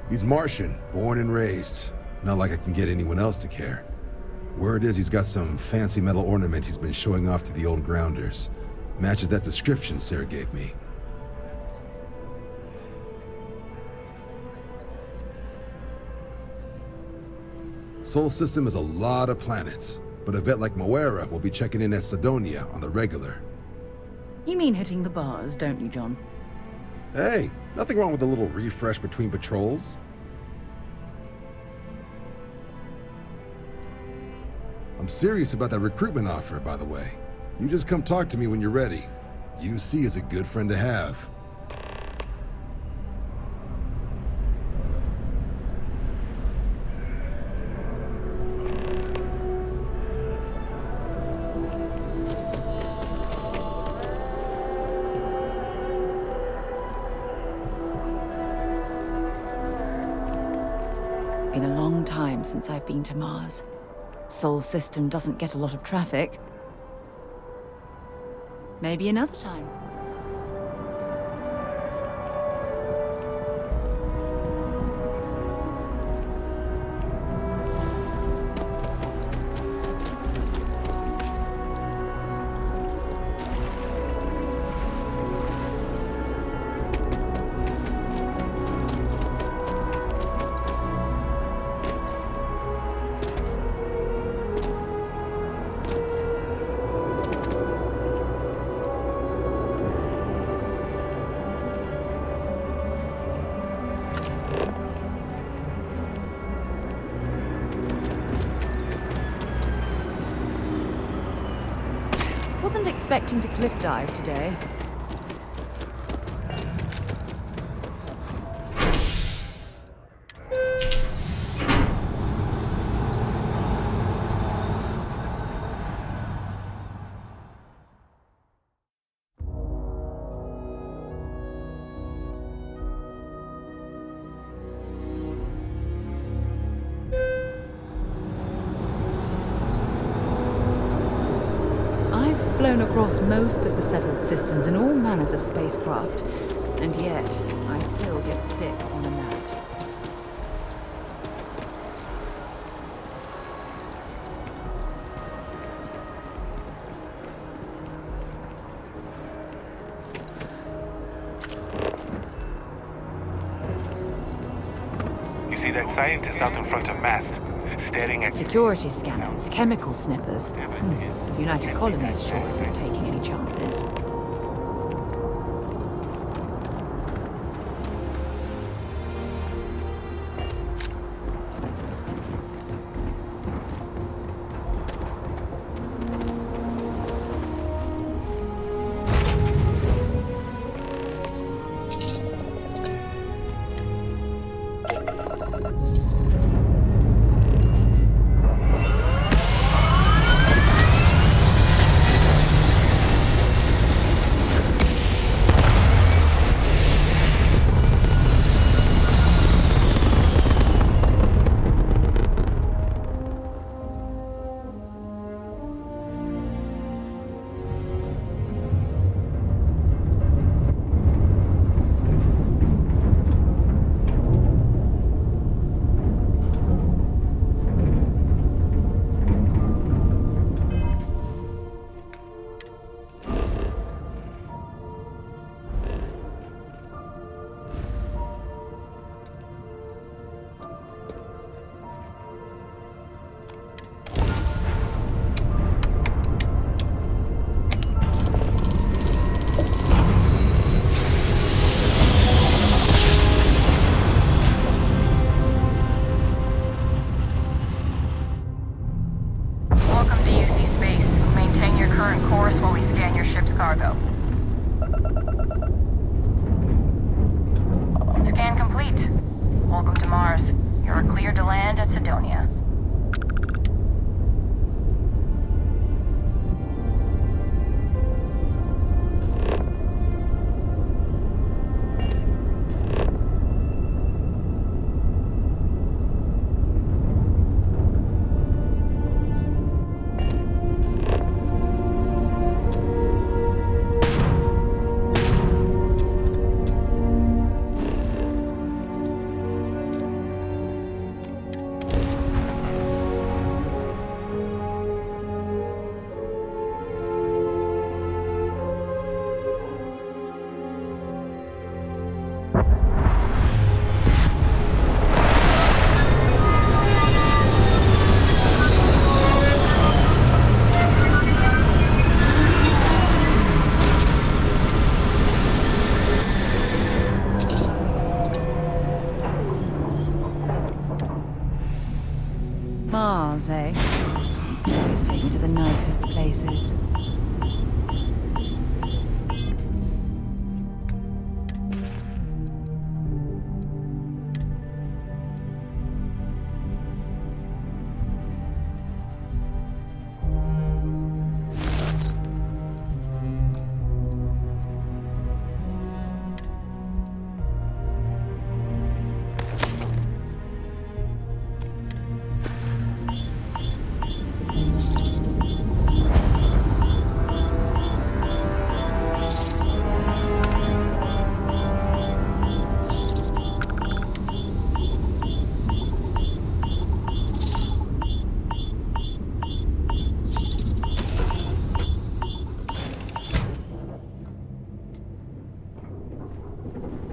He's Martian, born and raised. Not like I can get anyone else to care. Word is he's got some fancy metal ornament he's been showing off to the old grounders. Matches that description Sarah gave me. Sol system is a lot of planets, but a vet like Moera will be checking in at Sidonia on the regular. You mean hitting the bars, don't you, John? Hey, nothing wrong with a little refresh between patrols. I'm serious about that recruitment offer, by the way. You just come talk to me when you're ready. UC is a good friend to have. Been a long time since I've been to Mars. Sol system doesn't get a lot of traffic. Maybe another time. Wasn't expecting to cliff dive today. flown across most of the settled systems in all manners of spacecraft, and yet I still get sick on the mat. You see that scientist out in front of mast, staring at... Security scanners, chemical sniffers. The United Colonies sure isn't taking any chances. Mars, eh? Always take me to the nicest places.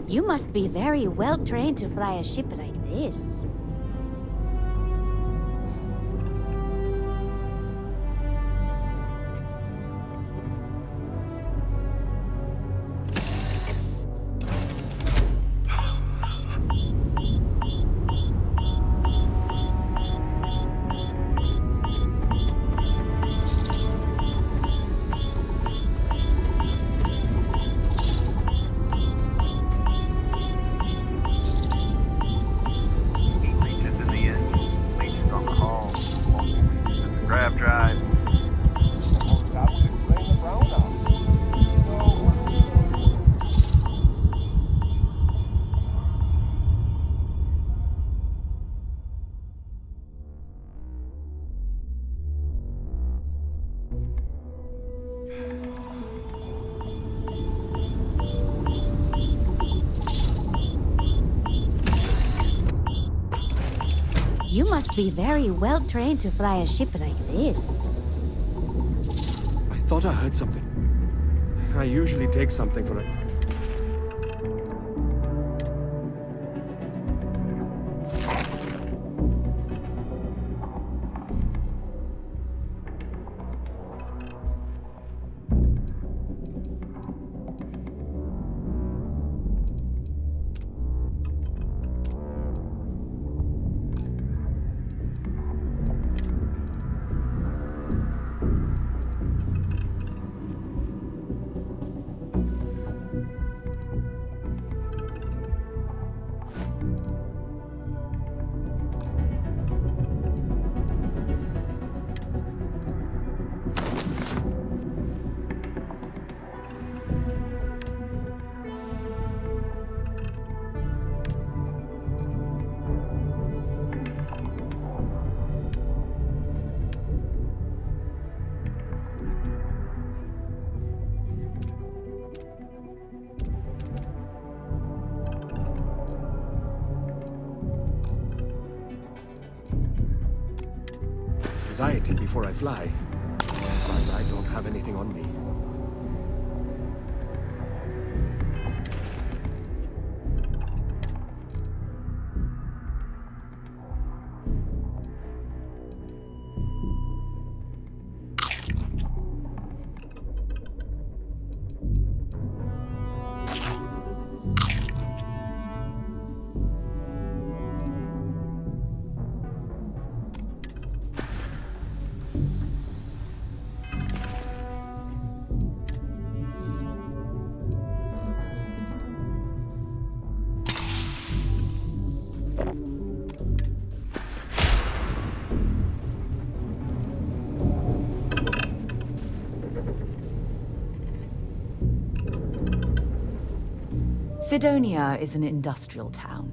You must be very well trained to fly a ship like this. You must be very well trained to fly a ship like this. I thought I heard something. I usually take something for it. Anxiety before I fly. But I don't have anything on me. Sidonia is an industrial town.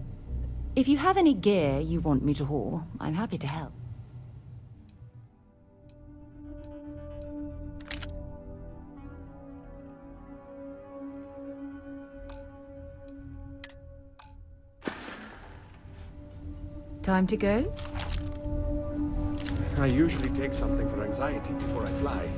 If you have any gear you want me to haul, I'm happy to help. Time to go? I usually take something for anxiety before I fly.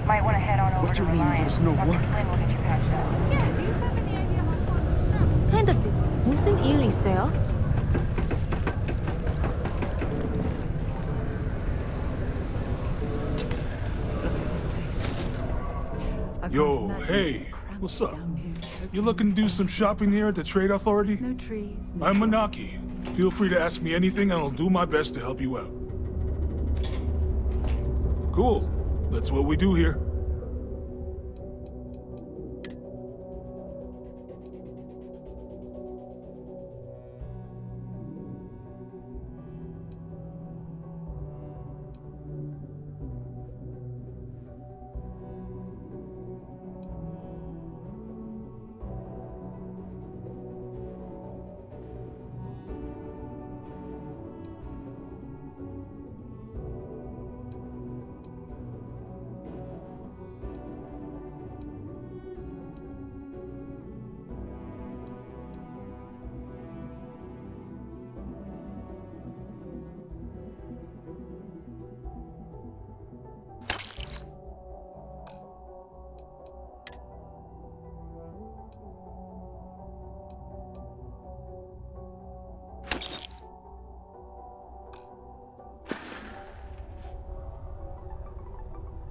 Might want to head on over What do to you mean Reliance. there's no Dr. work? Flynn will get you patched up. Yeah, do you have any idea how far it's now? kind of 무슨 일 있어요? Yo, hey, what's up? You looking to do some shopping here at the Trade Authority? No trees. I'm Manaki. Feel free to ask me anything and I'll do my best to help you out. Cool. That's what we do here.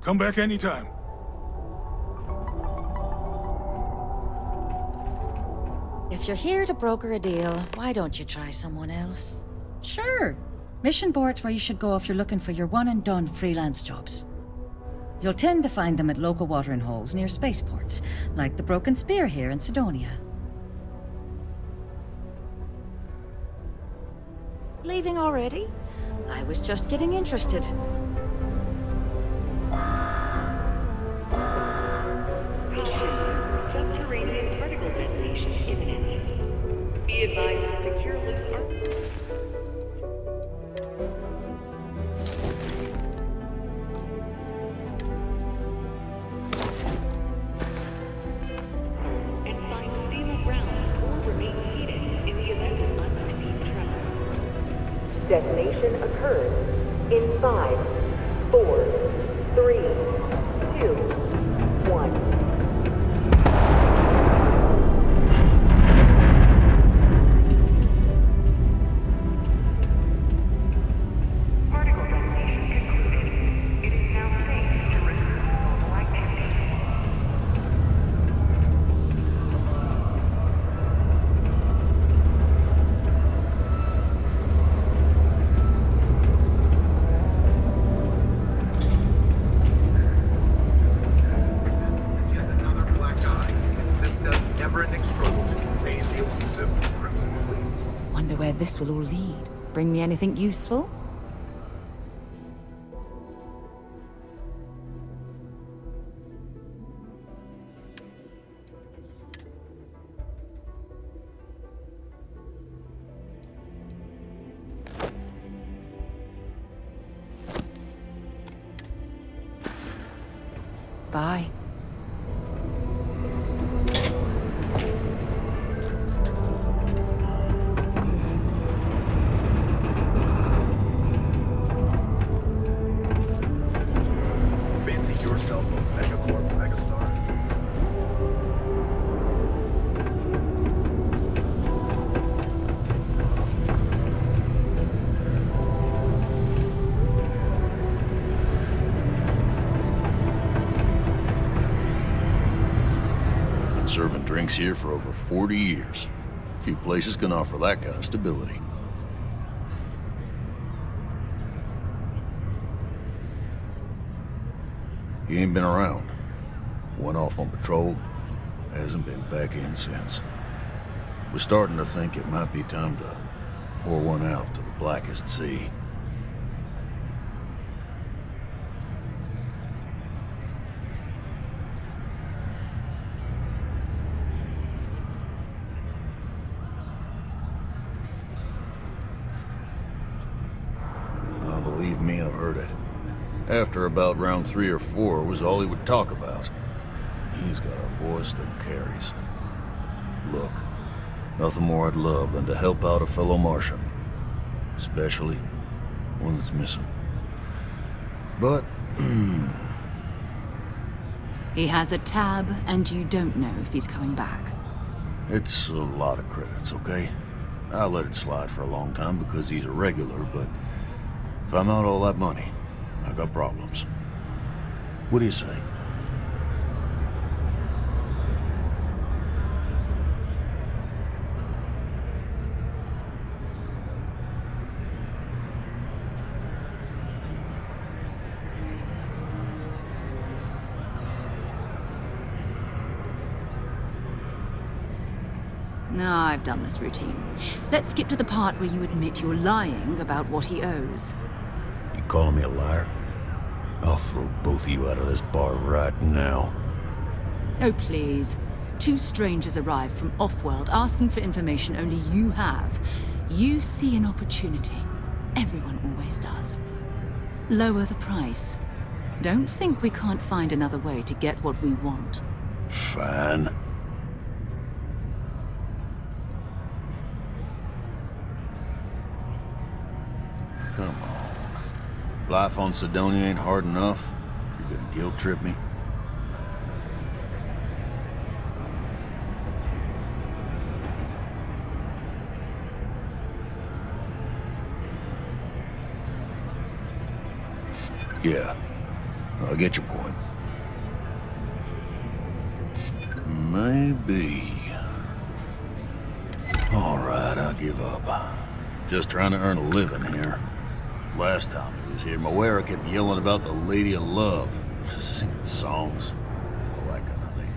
Come back anytime. If you're here to broker a deal, why don't you try someone else? Sure. Mission board's where you should go if you're looking for your one-and-done freelance jobs. You'll tend to find them at local watering holes near spaceports, like the Broken Spear here in Sidonia. Leaving already? I was just getting interested. Subterranean particle detonation imminent. Be advised to secure loose articles. And find stable ground or remain heated in the event of unforeseen travel. Detonation occurs in 5, 4, 3, 2, 1. Wonder where this will all lead. Bring me anything useful? Bye. Fancy yourself a megacorp megastar. Been serving drinks here for over 40 years. Few places can offer that kind of stability. He ain't been around. Went off on patrol, hasn't been back in since. We're starting to think it might be time to pour one out to the blackest sea. Believe me, I've heard it. After about round 3 or 4 was all he would talk about. And he's got a voice that carries. Look, nothing more I'd love than to help out a fellow Martian. Especially one that's missing. But, He has a tab, and you don't know if he's coming back. it's a lot of credits, okay? I let it slide for a long time because he's a regular, but if I'm out all that money, I got problems. What do you say? No, I've done this routine. Let's skip to the part where you admit you're lying about what he owes. You calling me a liar? I'll throw both of you out of this bar right now. Oh, please. 2 strangers arrive from off-world asking for information only you have. You see an opportunity. Everyone always does. Lower the price. Don't think we can't find another way to get what we want. Fine. Come on. Life on Sidonia ain't hard enough. You're gonna guilt trip me? Yeah. I get your point. Maybe. Alright, I'll give up. Just trying to earn a living here. Last time he was here, Moira kept yelling about the Lady of Love. Just singing songs. All that kind of thing.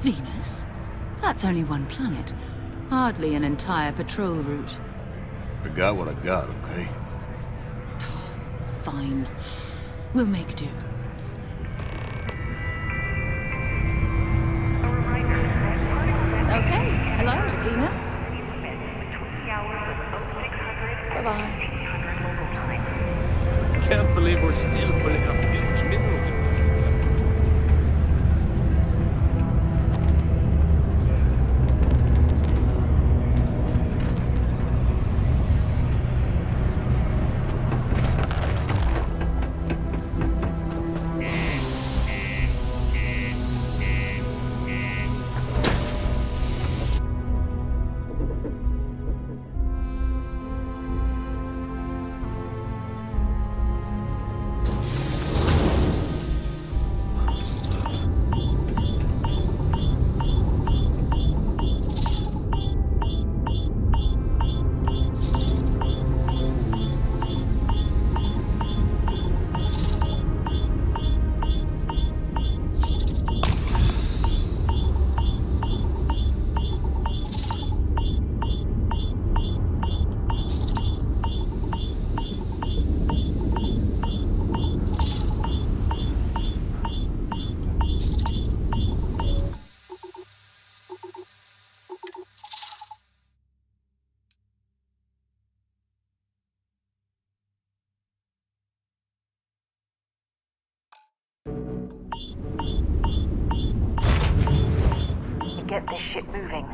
Venus? That's only one planet. Hardly an entire patrol route. I got what I got, okay? Fine. We'll make do. Okay, hello? To Venus? Bye-bye. Can't believe we're still pulling up huge mineral deposits. Get this ship moving.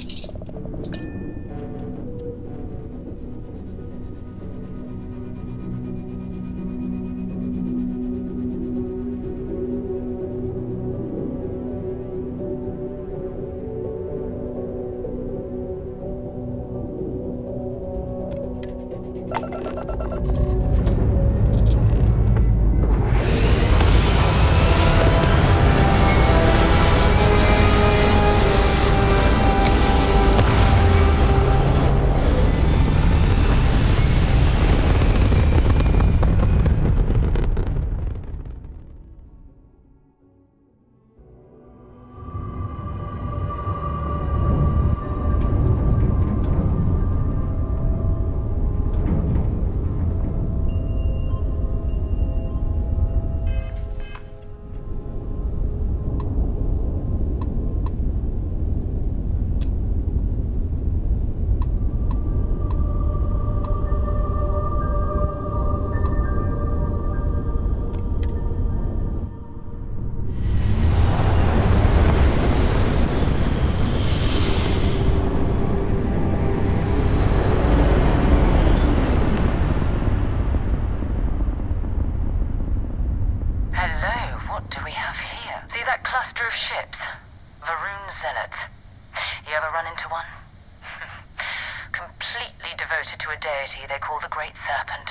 They call the Great Serpent,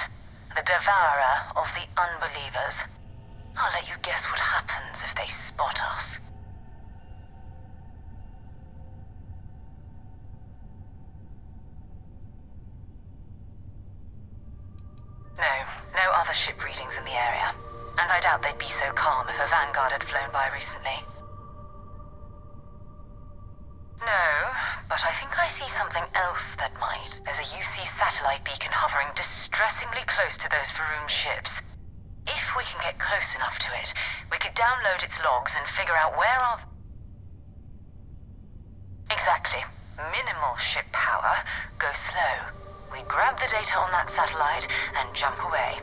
the devourer of the unbelievers. I'll let you guess what happens if they spot us. No other ship readings in the area. And I doubt they'd be so calm if a Vanguard had flown by recently. No, but I think I see something else that might. There's a UC satellite beacon hovering distressingly close to those Faroon ships. If we can get close enough to it, we could download its logs and figure out where our... Exactly. Minimal ship power. Go slow. We grab the data on that satellite and jump away.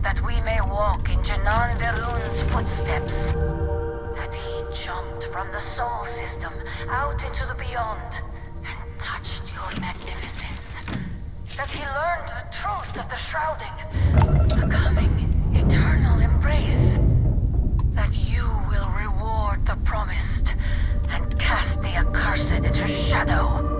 that we may walk in Janan Derun's footsteps. That he jumped from the Soul System out into the beyond and touched your magnificence. That he learned the truth of the shrouding, the coming eternal embrace. That you will reward the promised and cast the accursed into shadow.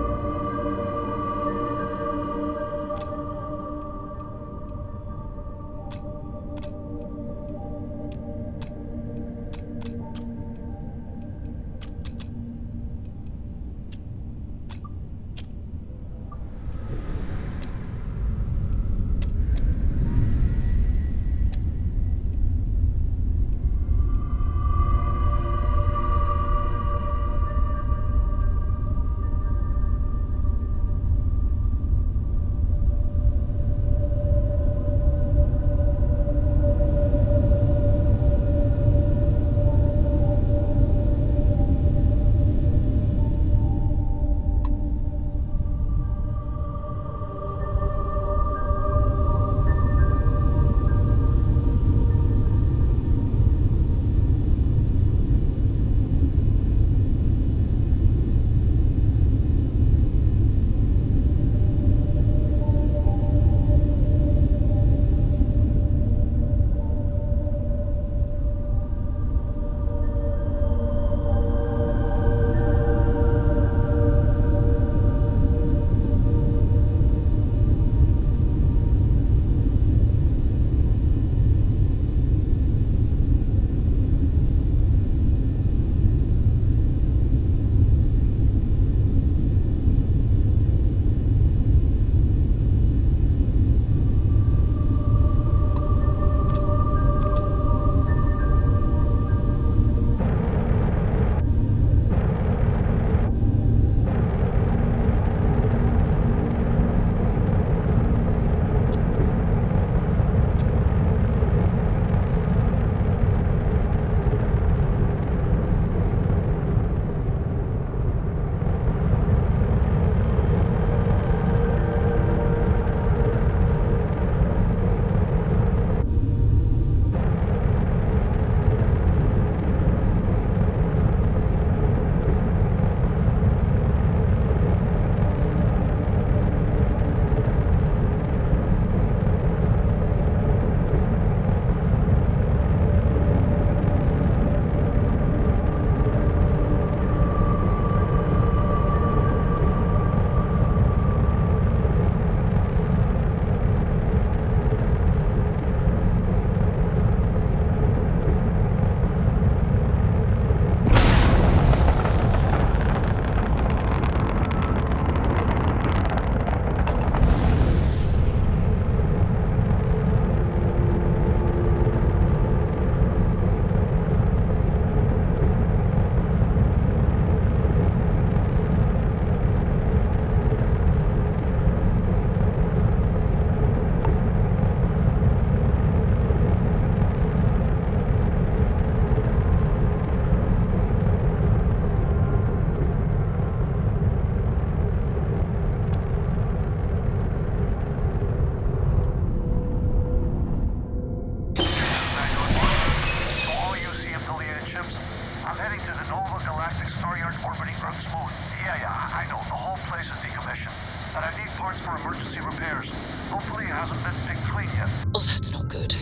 Oh, that's not good.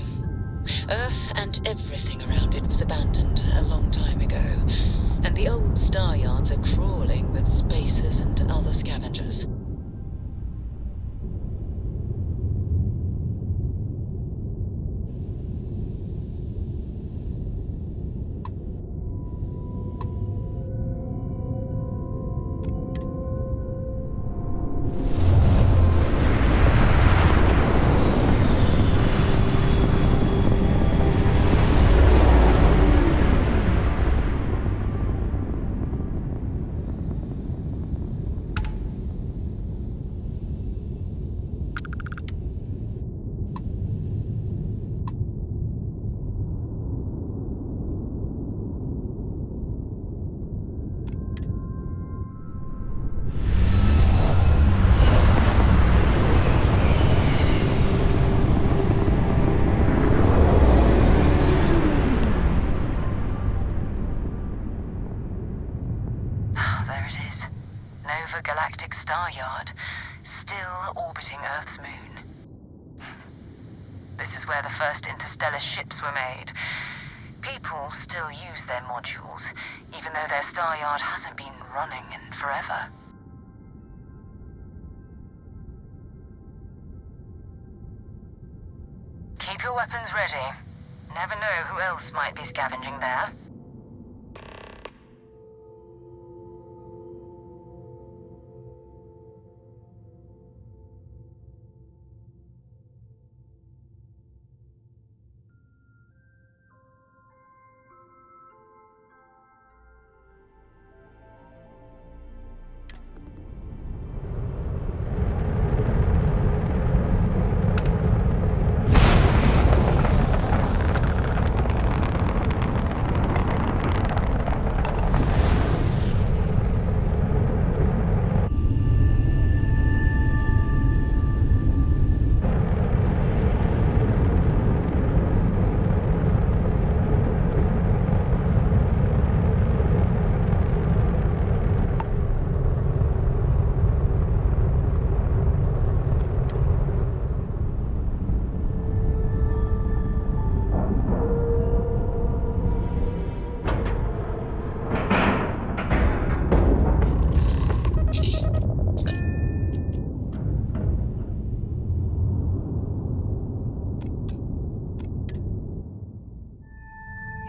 Earth and everything around it was abandoned a long time ago, and the old star yards are crawling with spacers and other scavengers. This is where the first interstellar ships were made. People still use their modules, even though their star yard hasn't been running in forever. Keep your weapons ready. Never know who else might be scavenging there.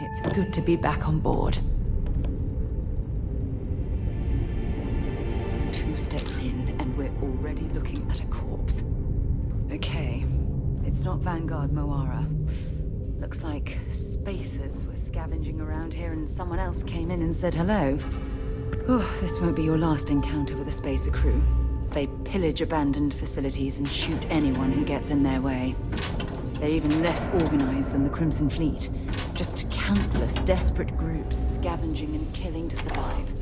It's good to be back on board. 2 steps in, and we're already looking at a corpse. Okay, it's not Vanguard Moara. Looks like spacers were scavenging around here and someone else came in and said hello. Oh, this won't be your last encounter with a spacer crew. They pillage abandoned facilities and shoot anyone who gets in their way. They're even less organized than the Crimson Fleet. Just countless desperate groups scavenging and killing to survive.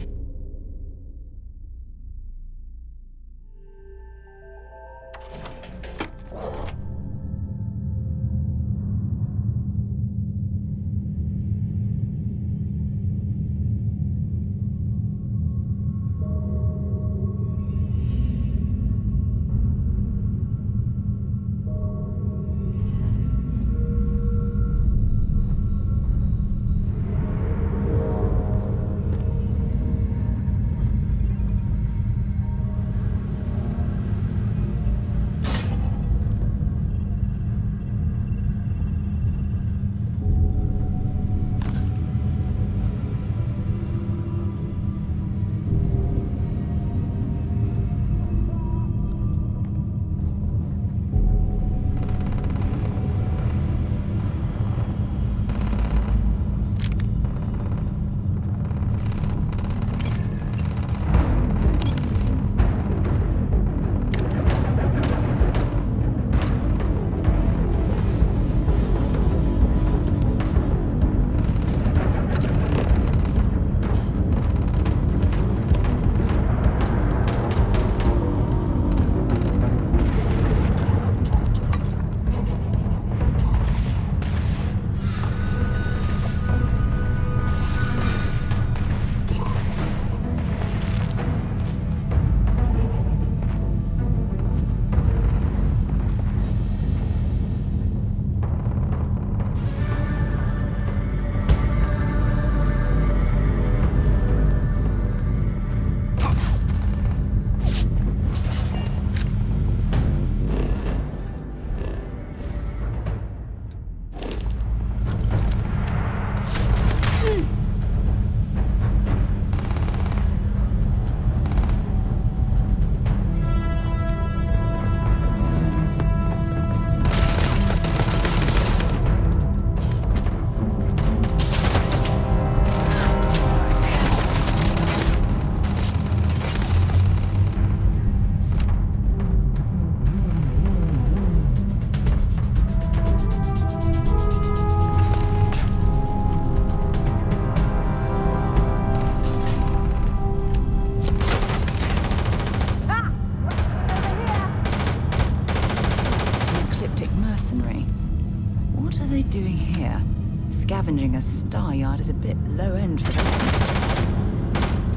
Scavenging a star yard is a bit low end for them.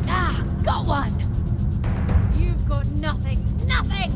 Ah, got one! You've got nothing, nothing!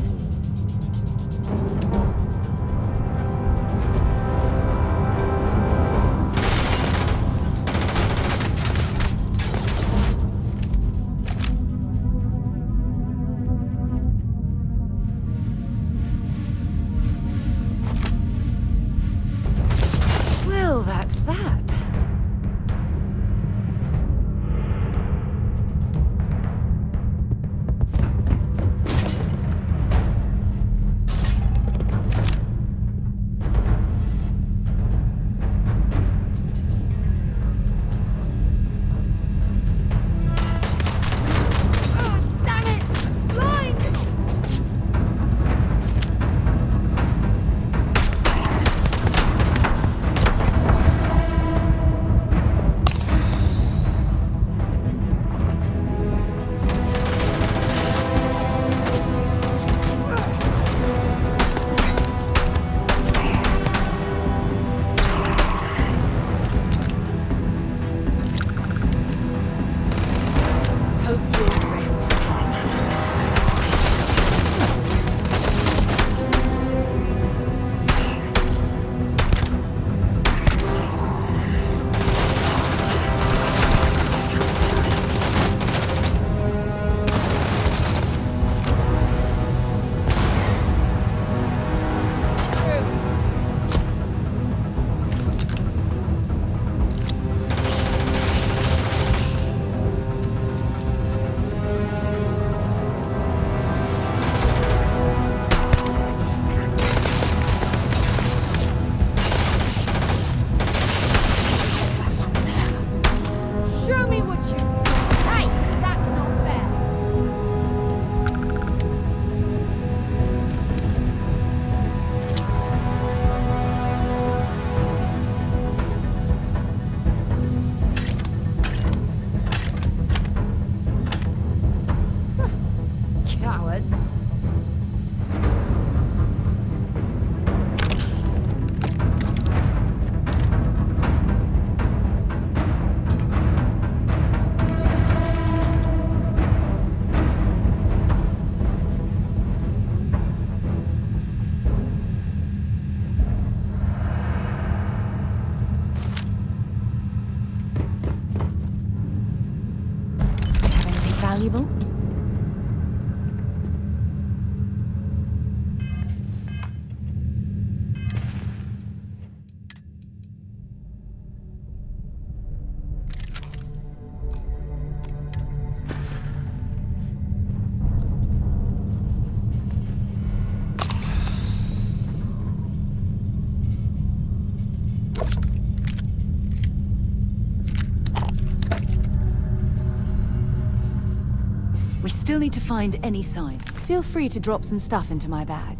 still need to find any sign. Feel free to drop some stuff into my bag.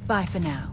Bye for now.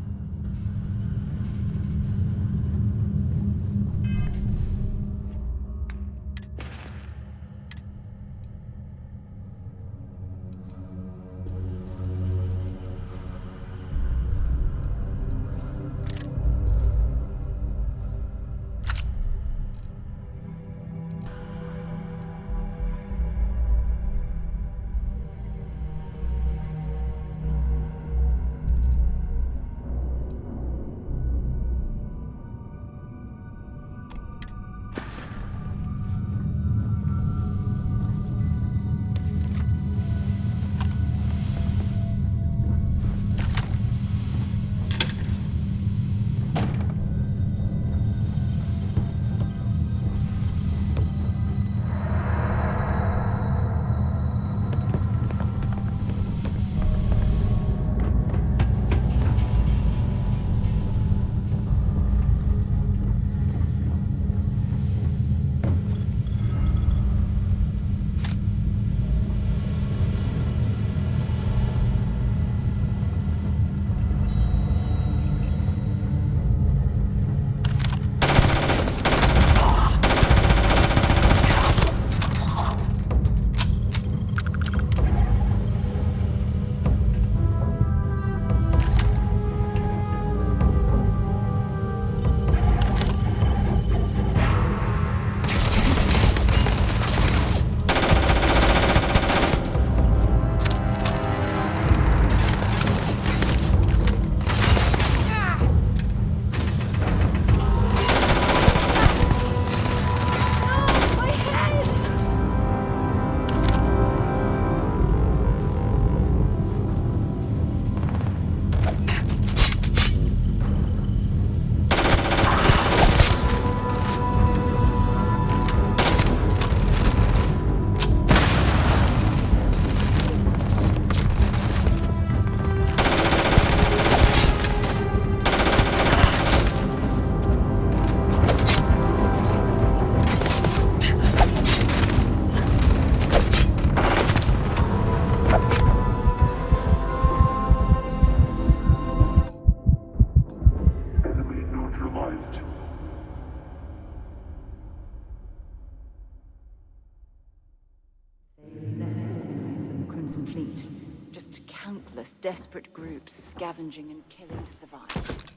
Desperate groups scavenging and killing to survive.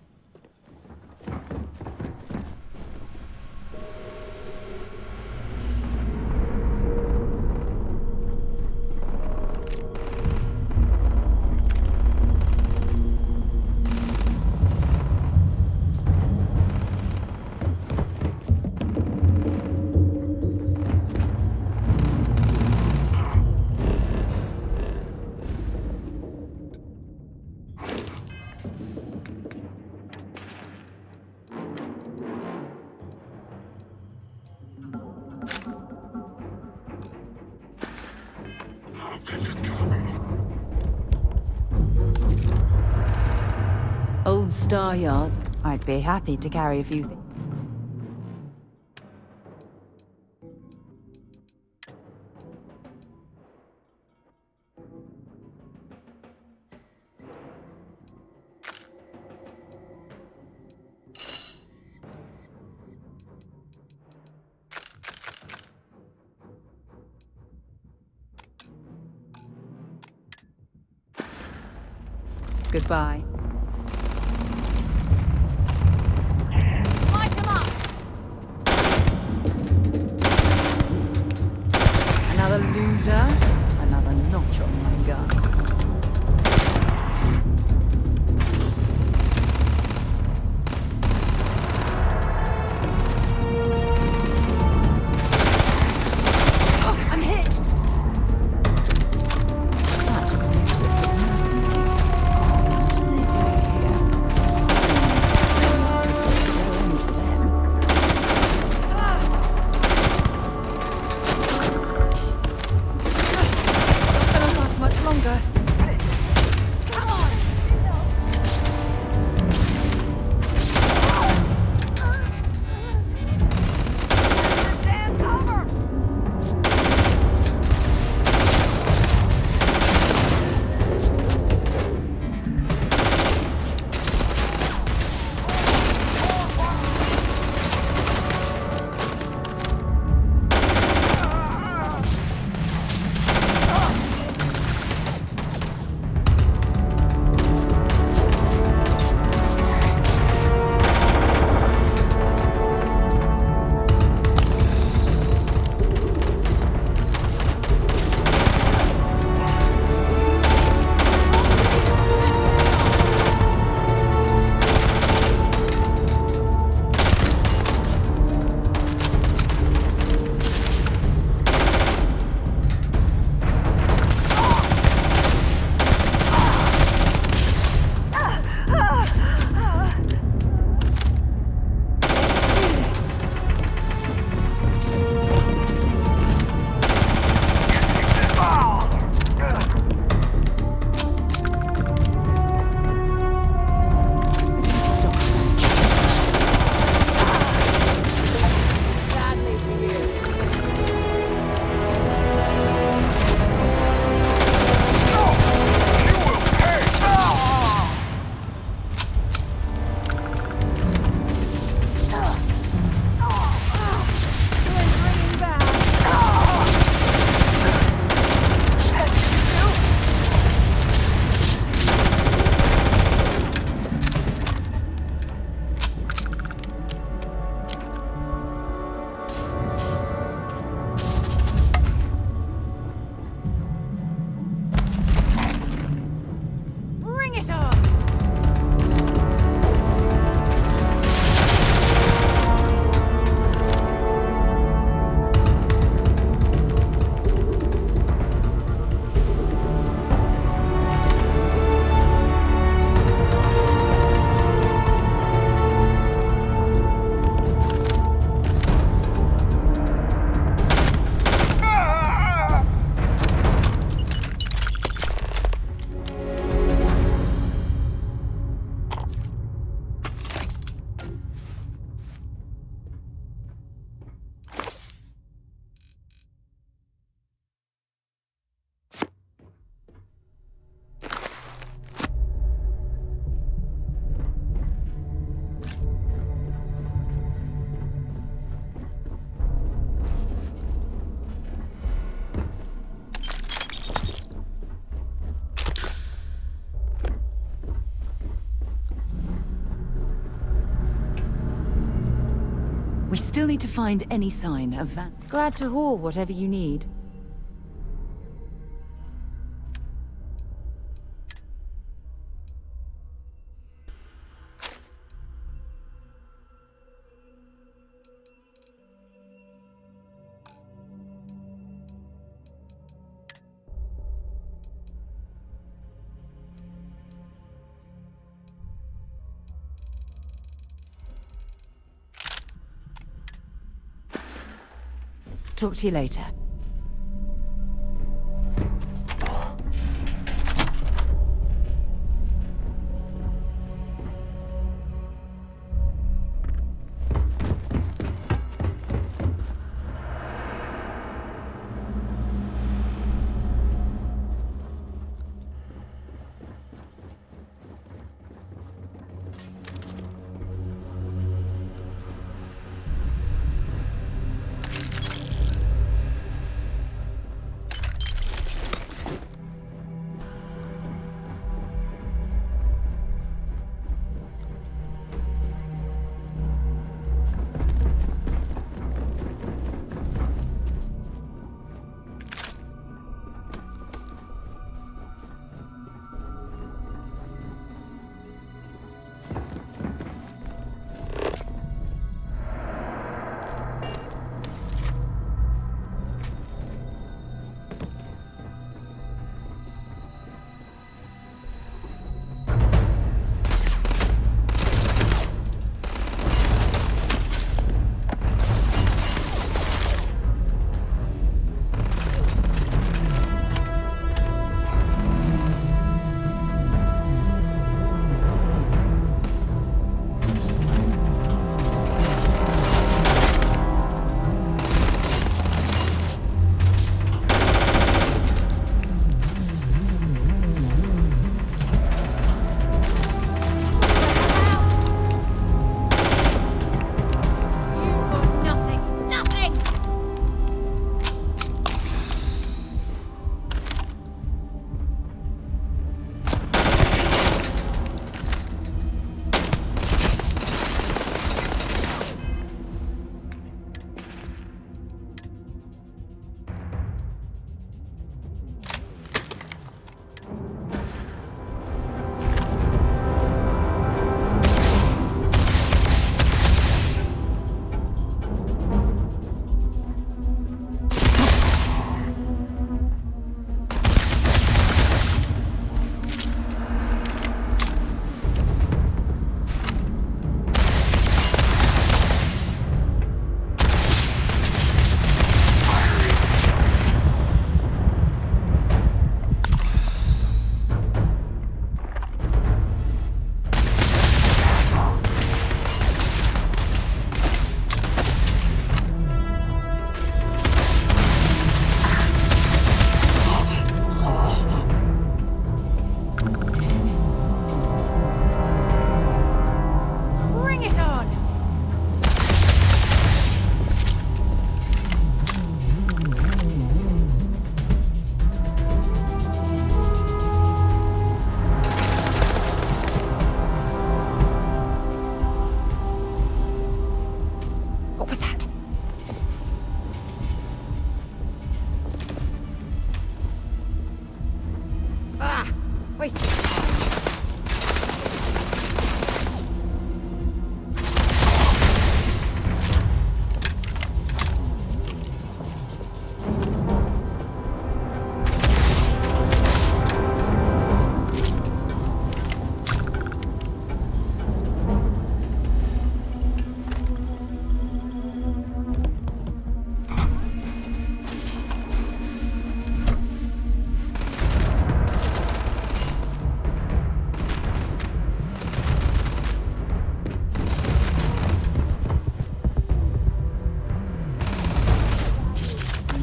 Old Star Yards. I'd be happy to carry a few things. Goodbye. Light him up! Another loser, another notch on my gun. still need to find any sign of Van. Glad to haul whatever you need. Talk to you later.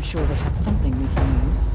Sure they had something we can use.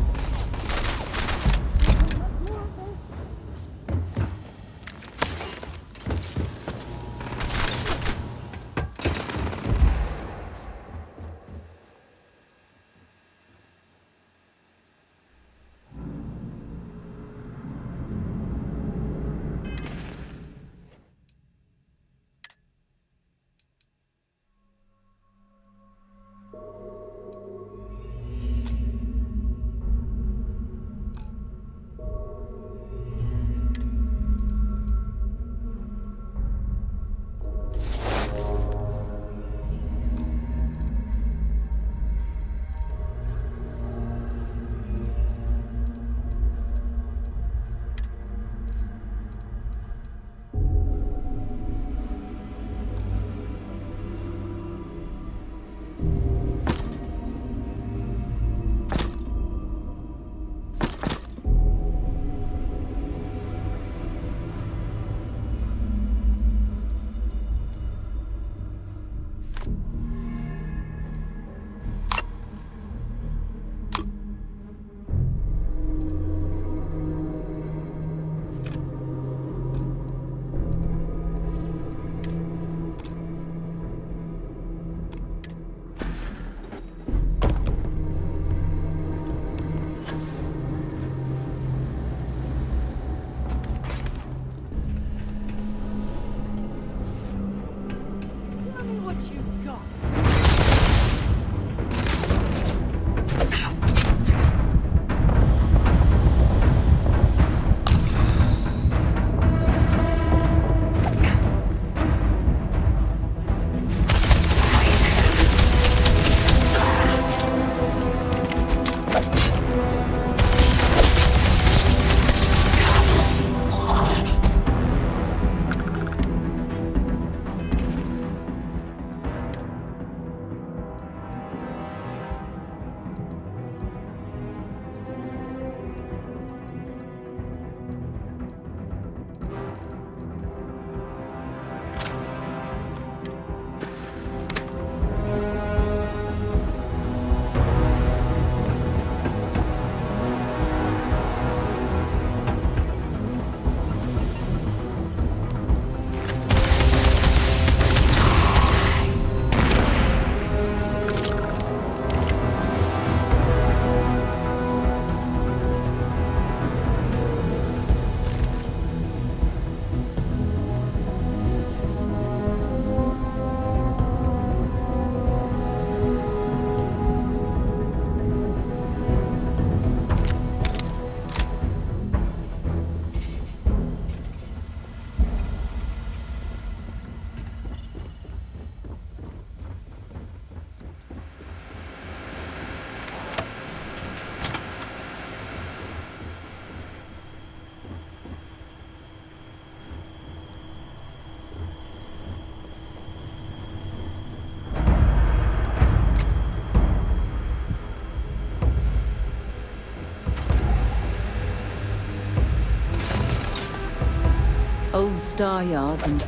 Old star yards and...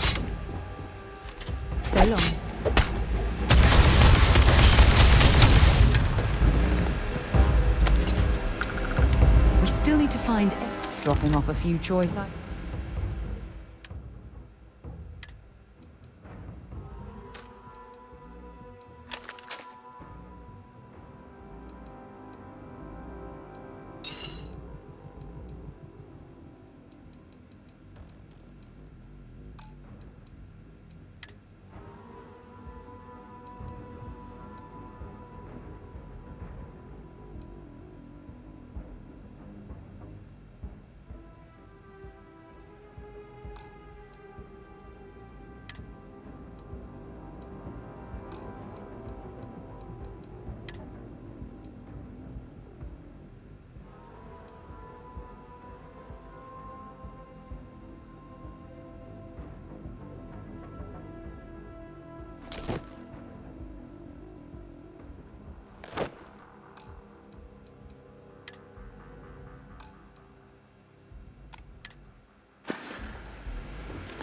So long. We still need to find... Dropping off a few choice items.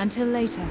Until later.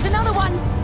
another one!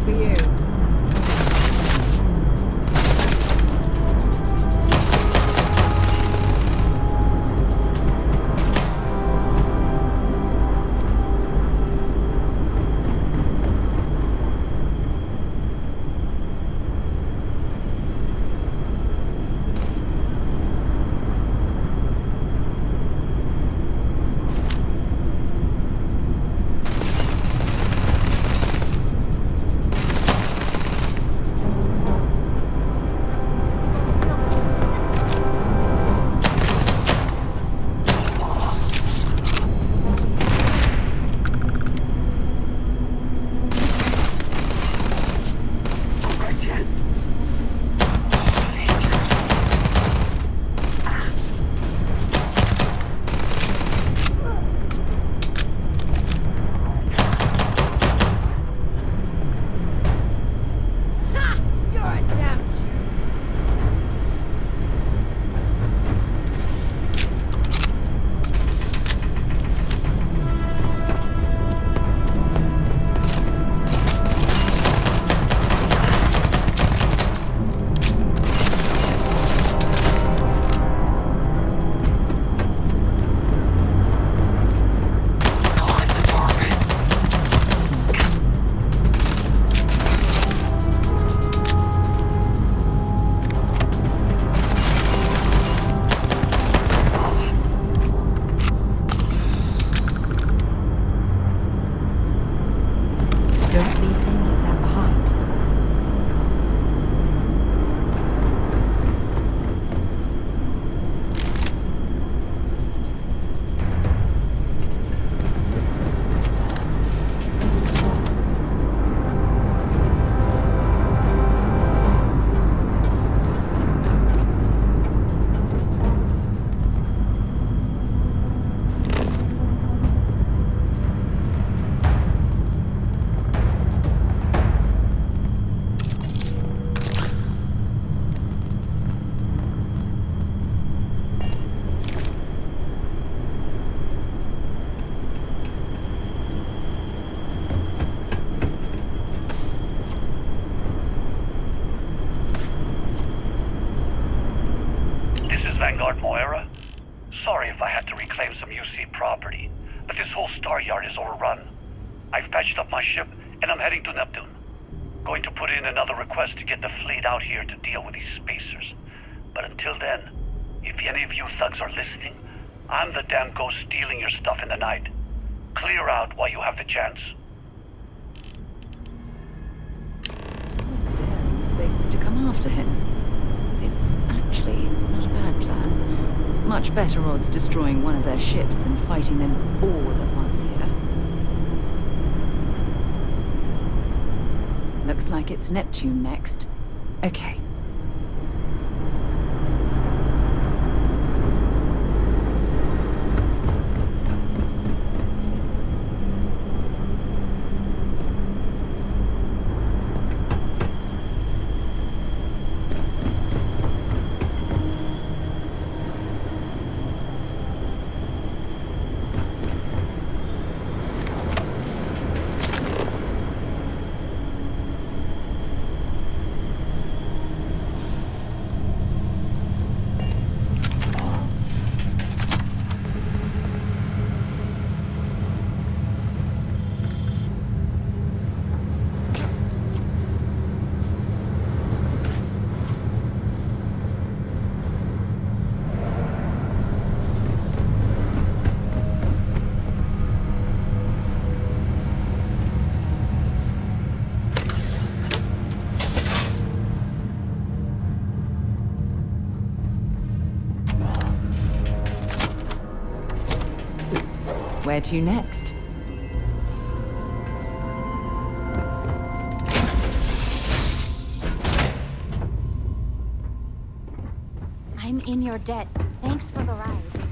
For you. Sorry if I had to reclaim some UC property, but this whole star yard is overrun. I've patched up my ship, and I'm heading to Neptune. Going to put in another request to get the fleet out here to deal with these spacers. But until then, if any of you thugs are listening, I'm the damn ghost stealing your stuff in the night. Clear out while you have the chance. It's almost daring the spacers to come after him. It's actually not a bad plan. Much better odds destroying one of their ships than fighting them all at once here. Looks like it's Neptune next. Okay. Where to next? I'm in your debt. Thanks for the ride.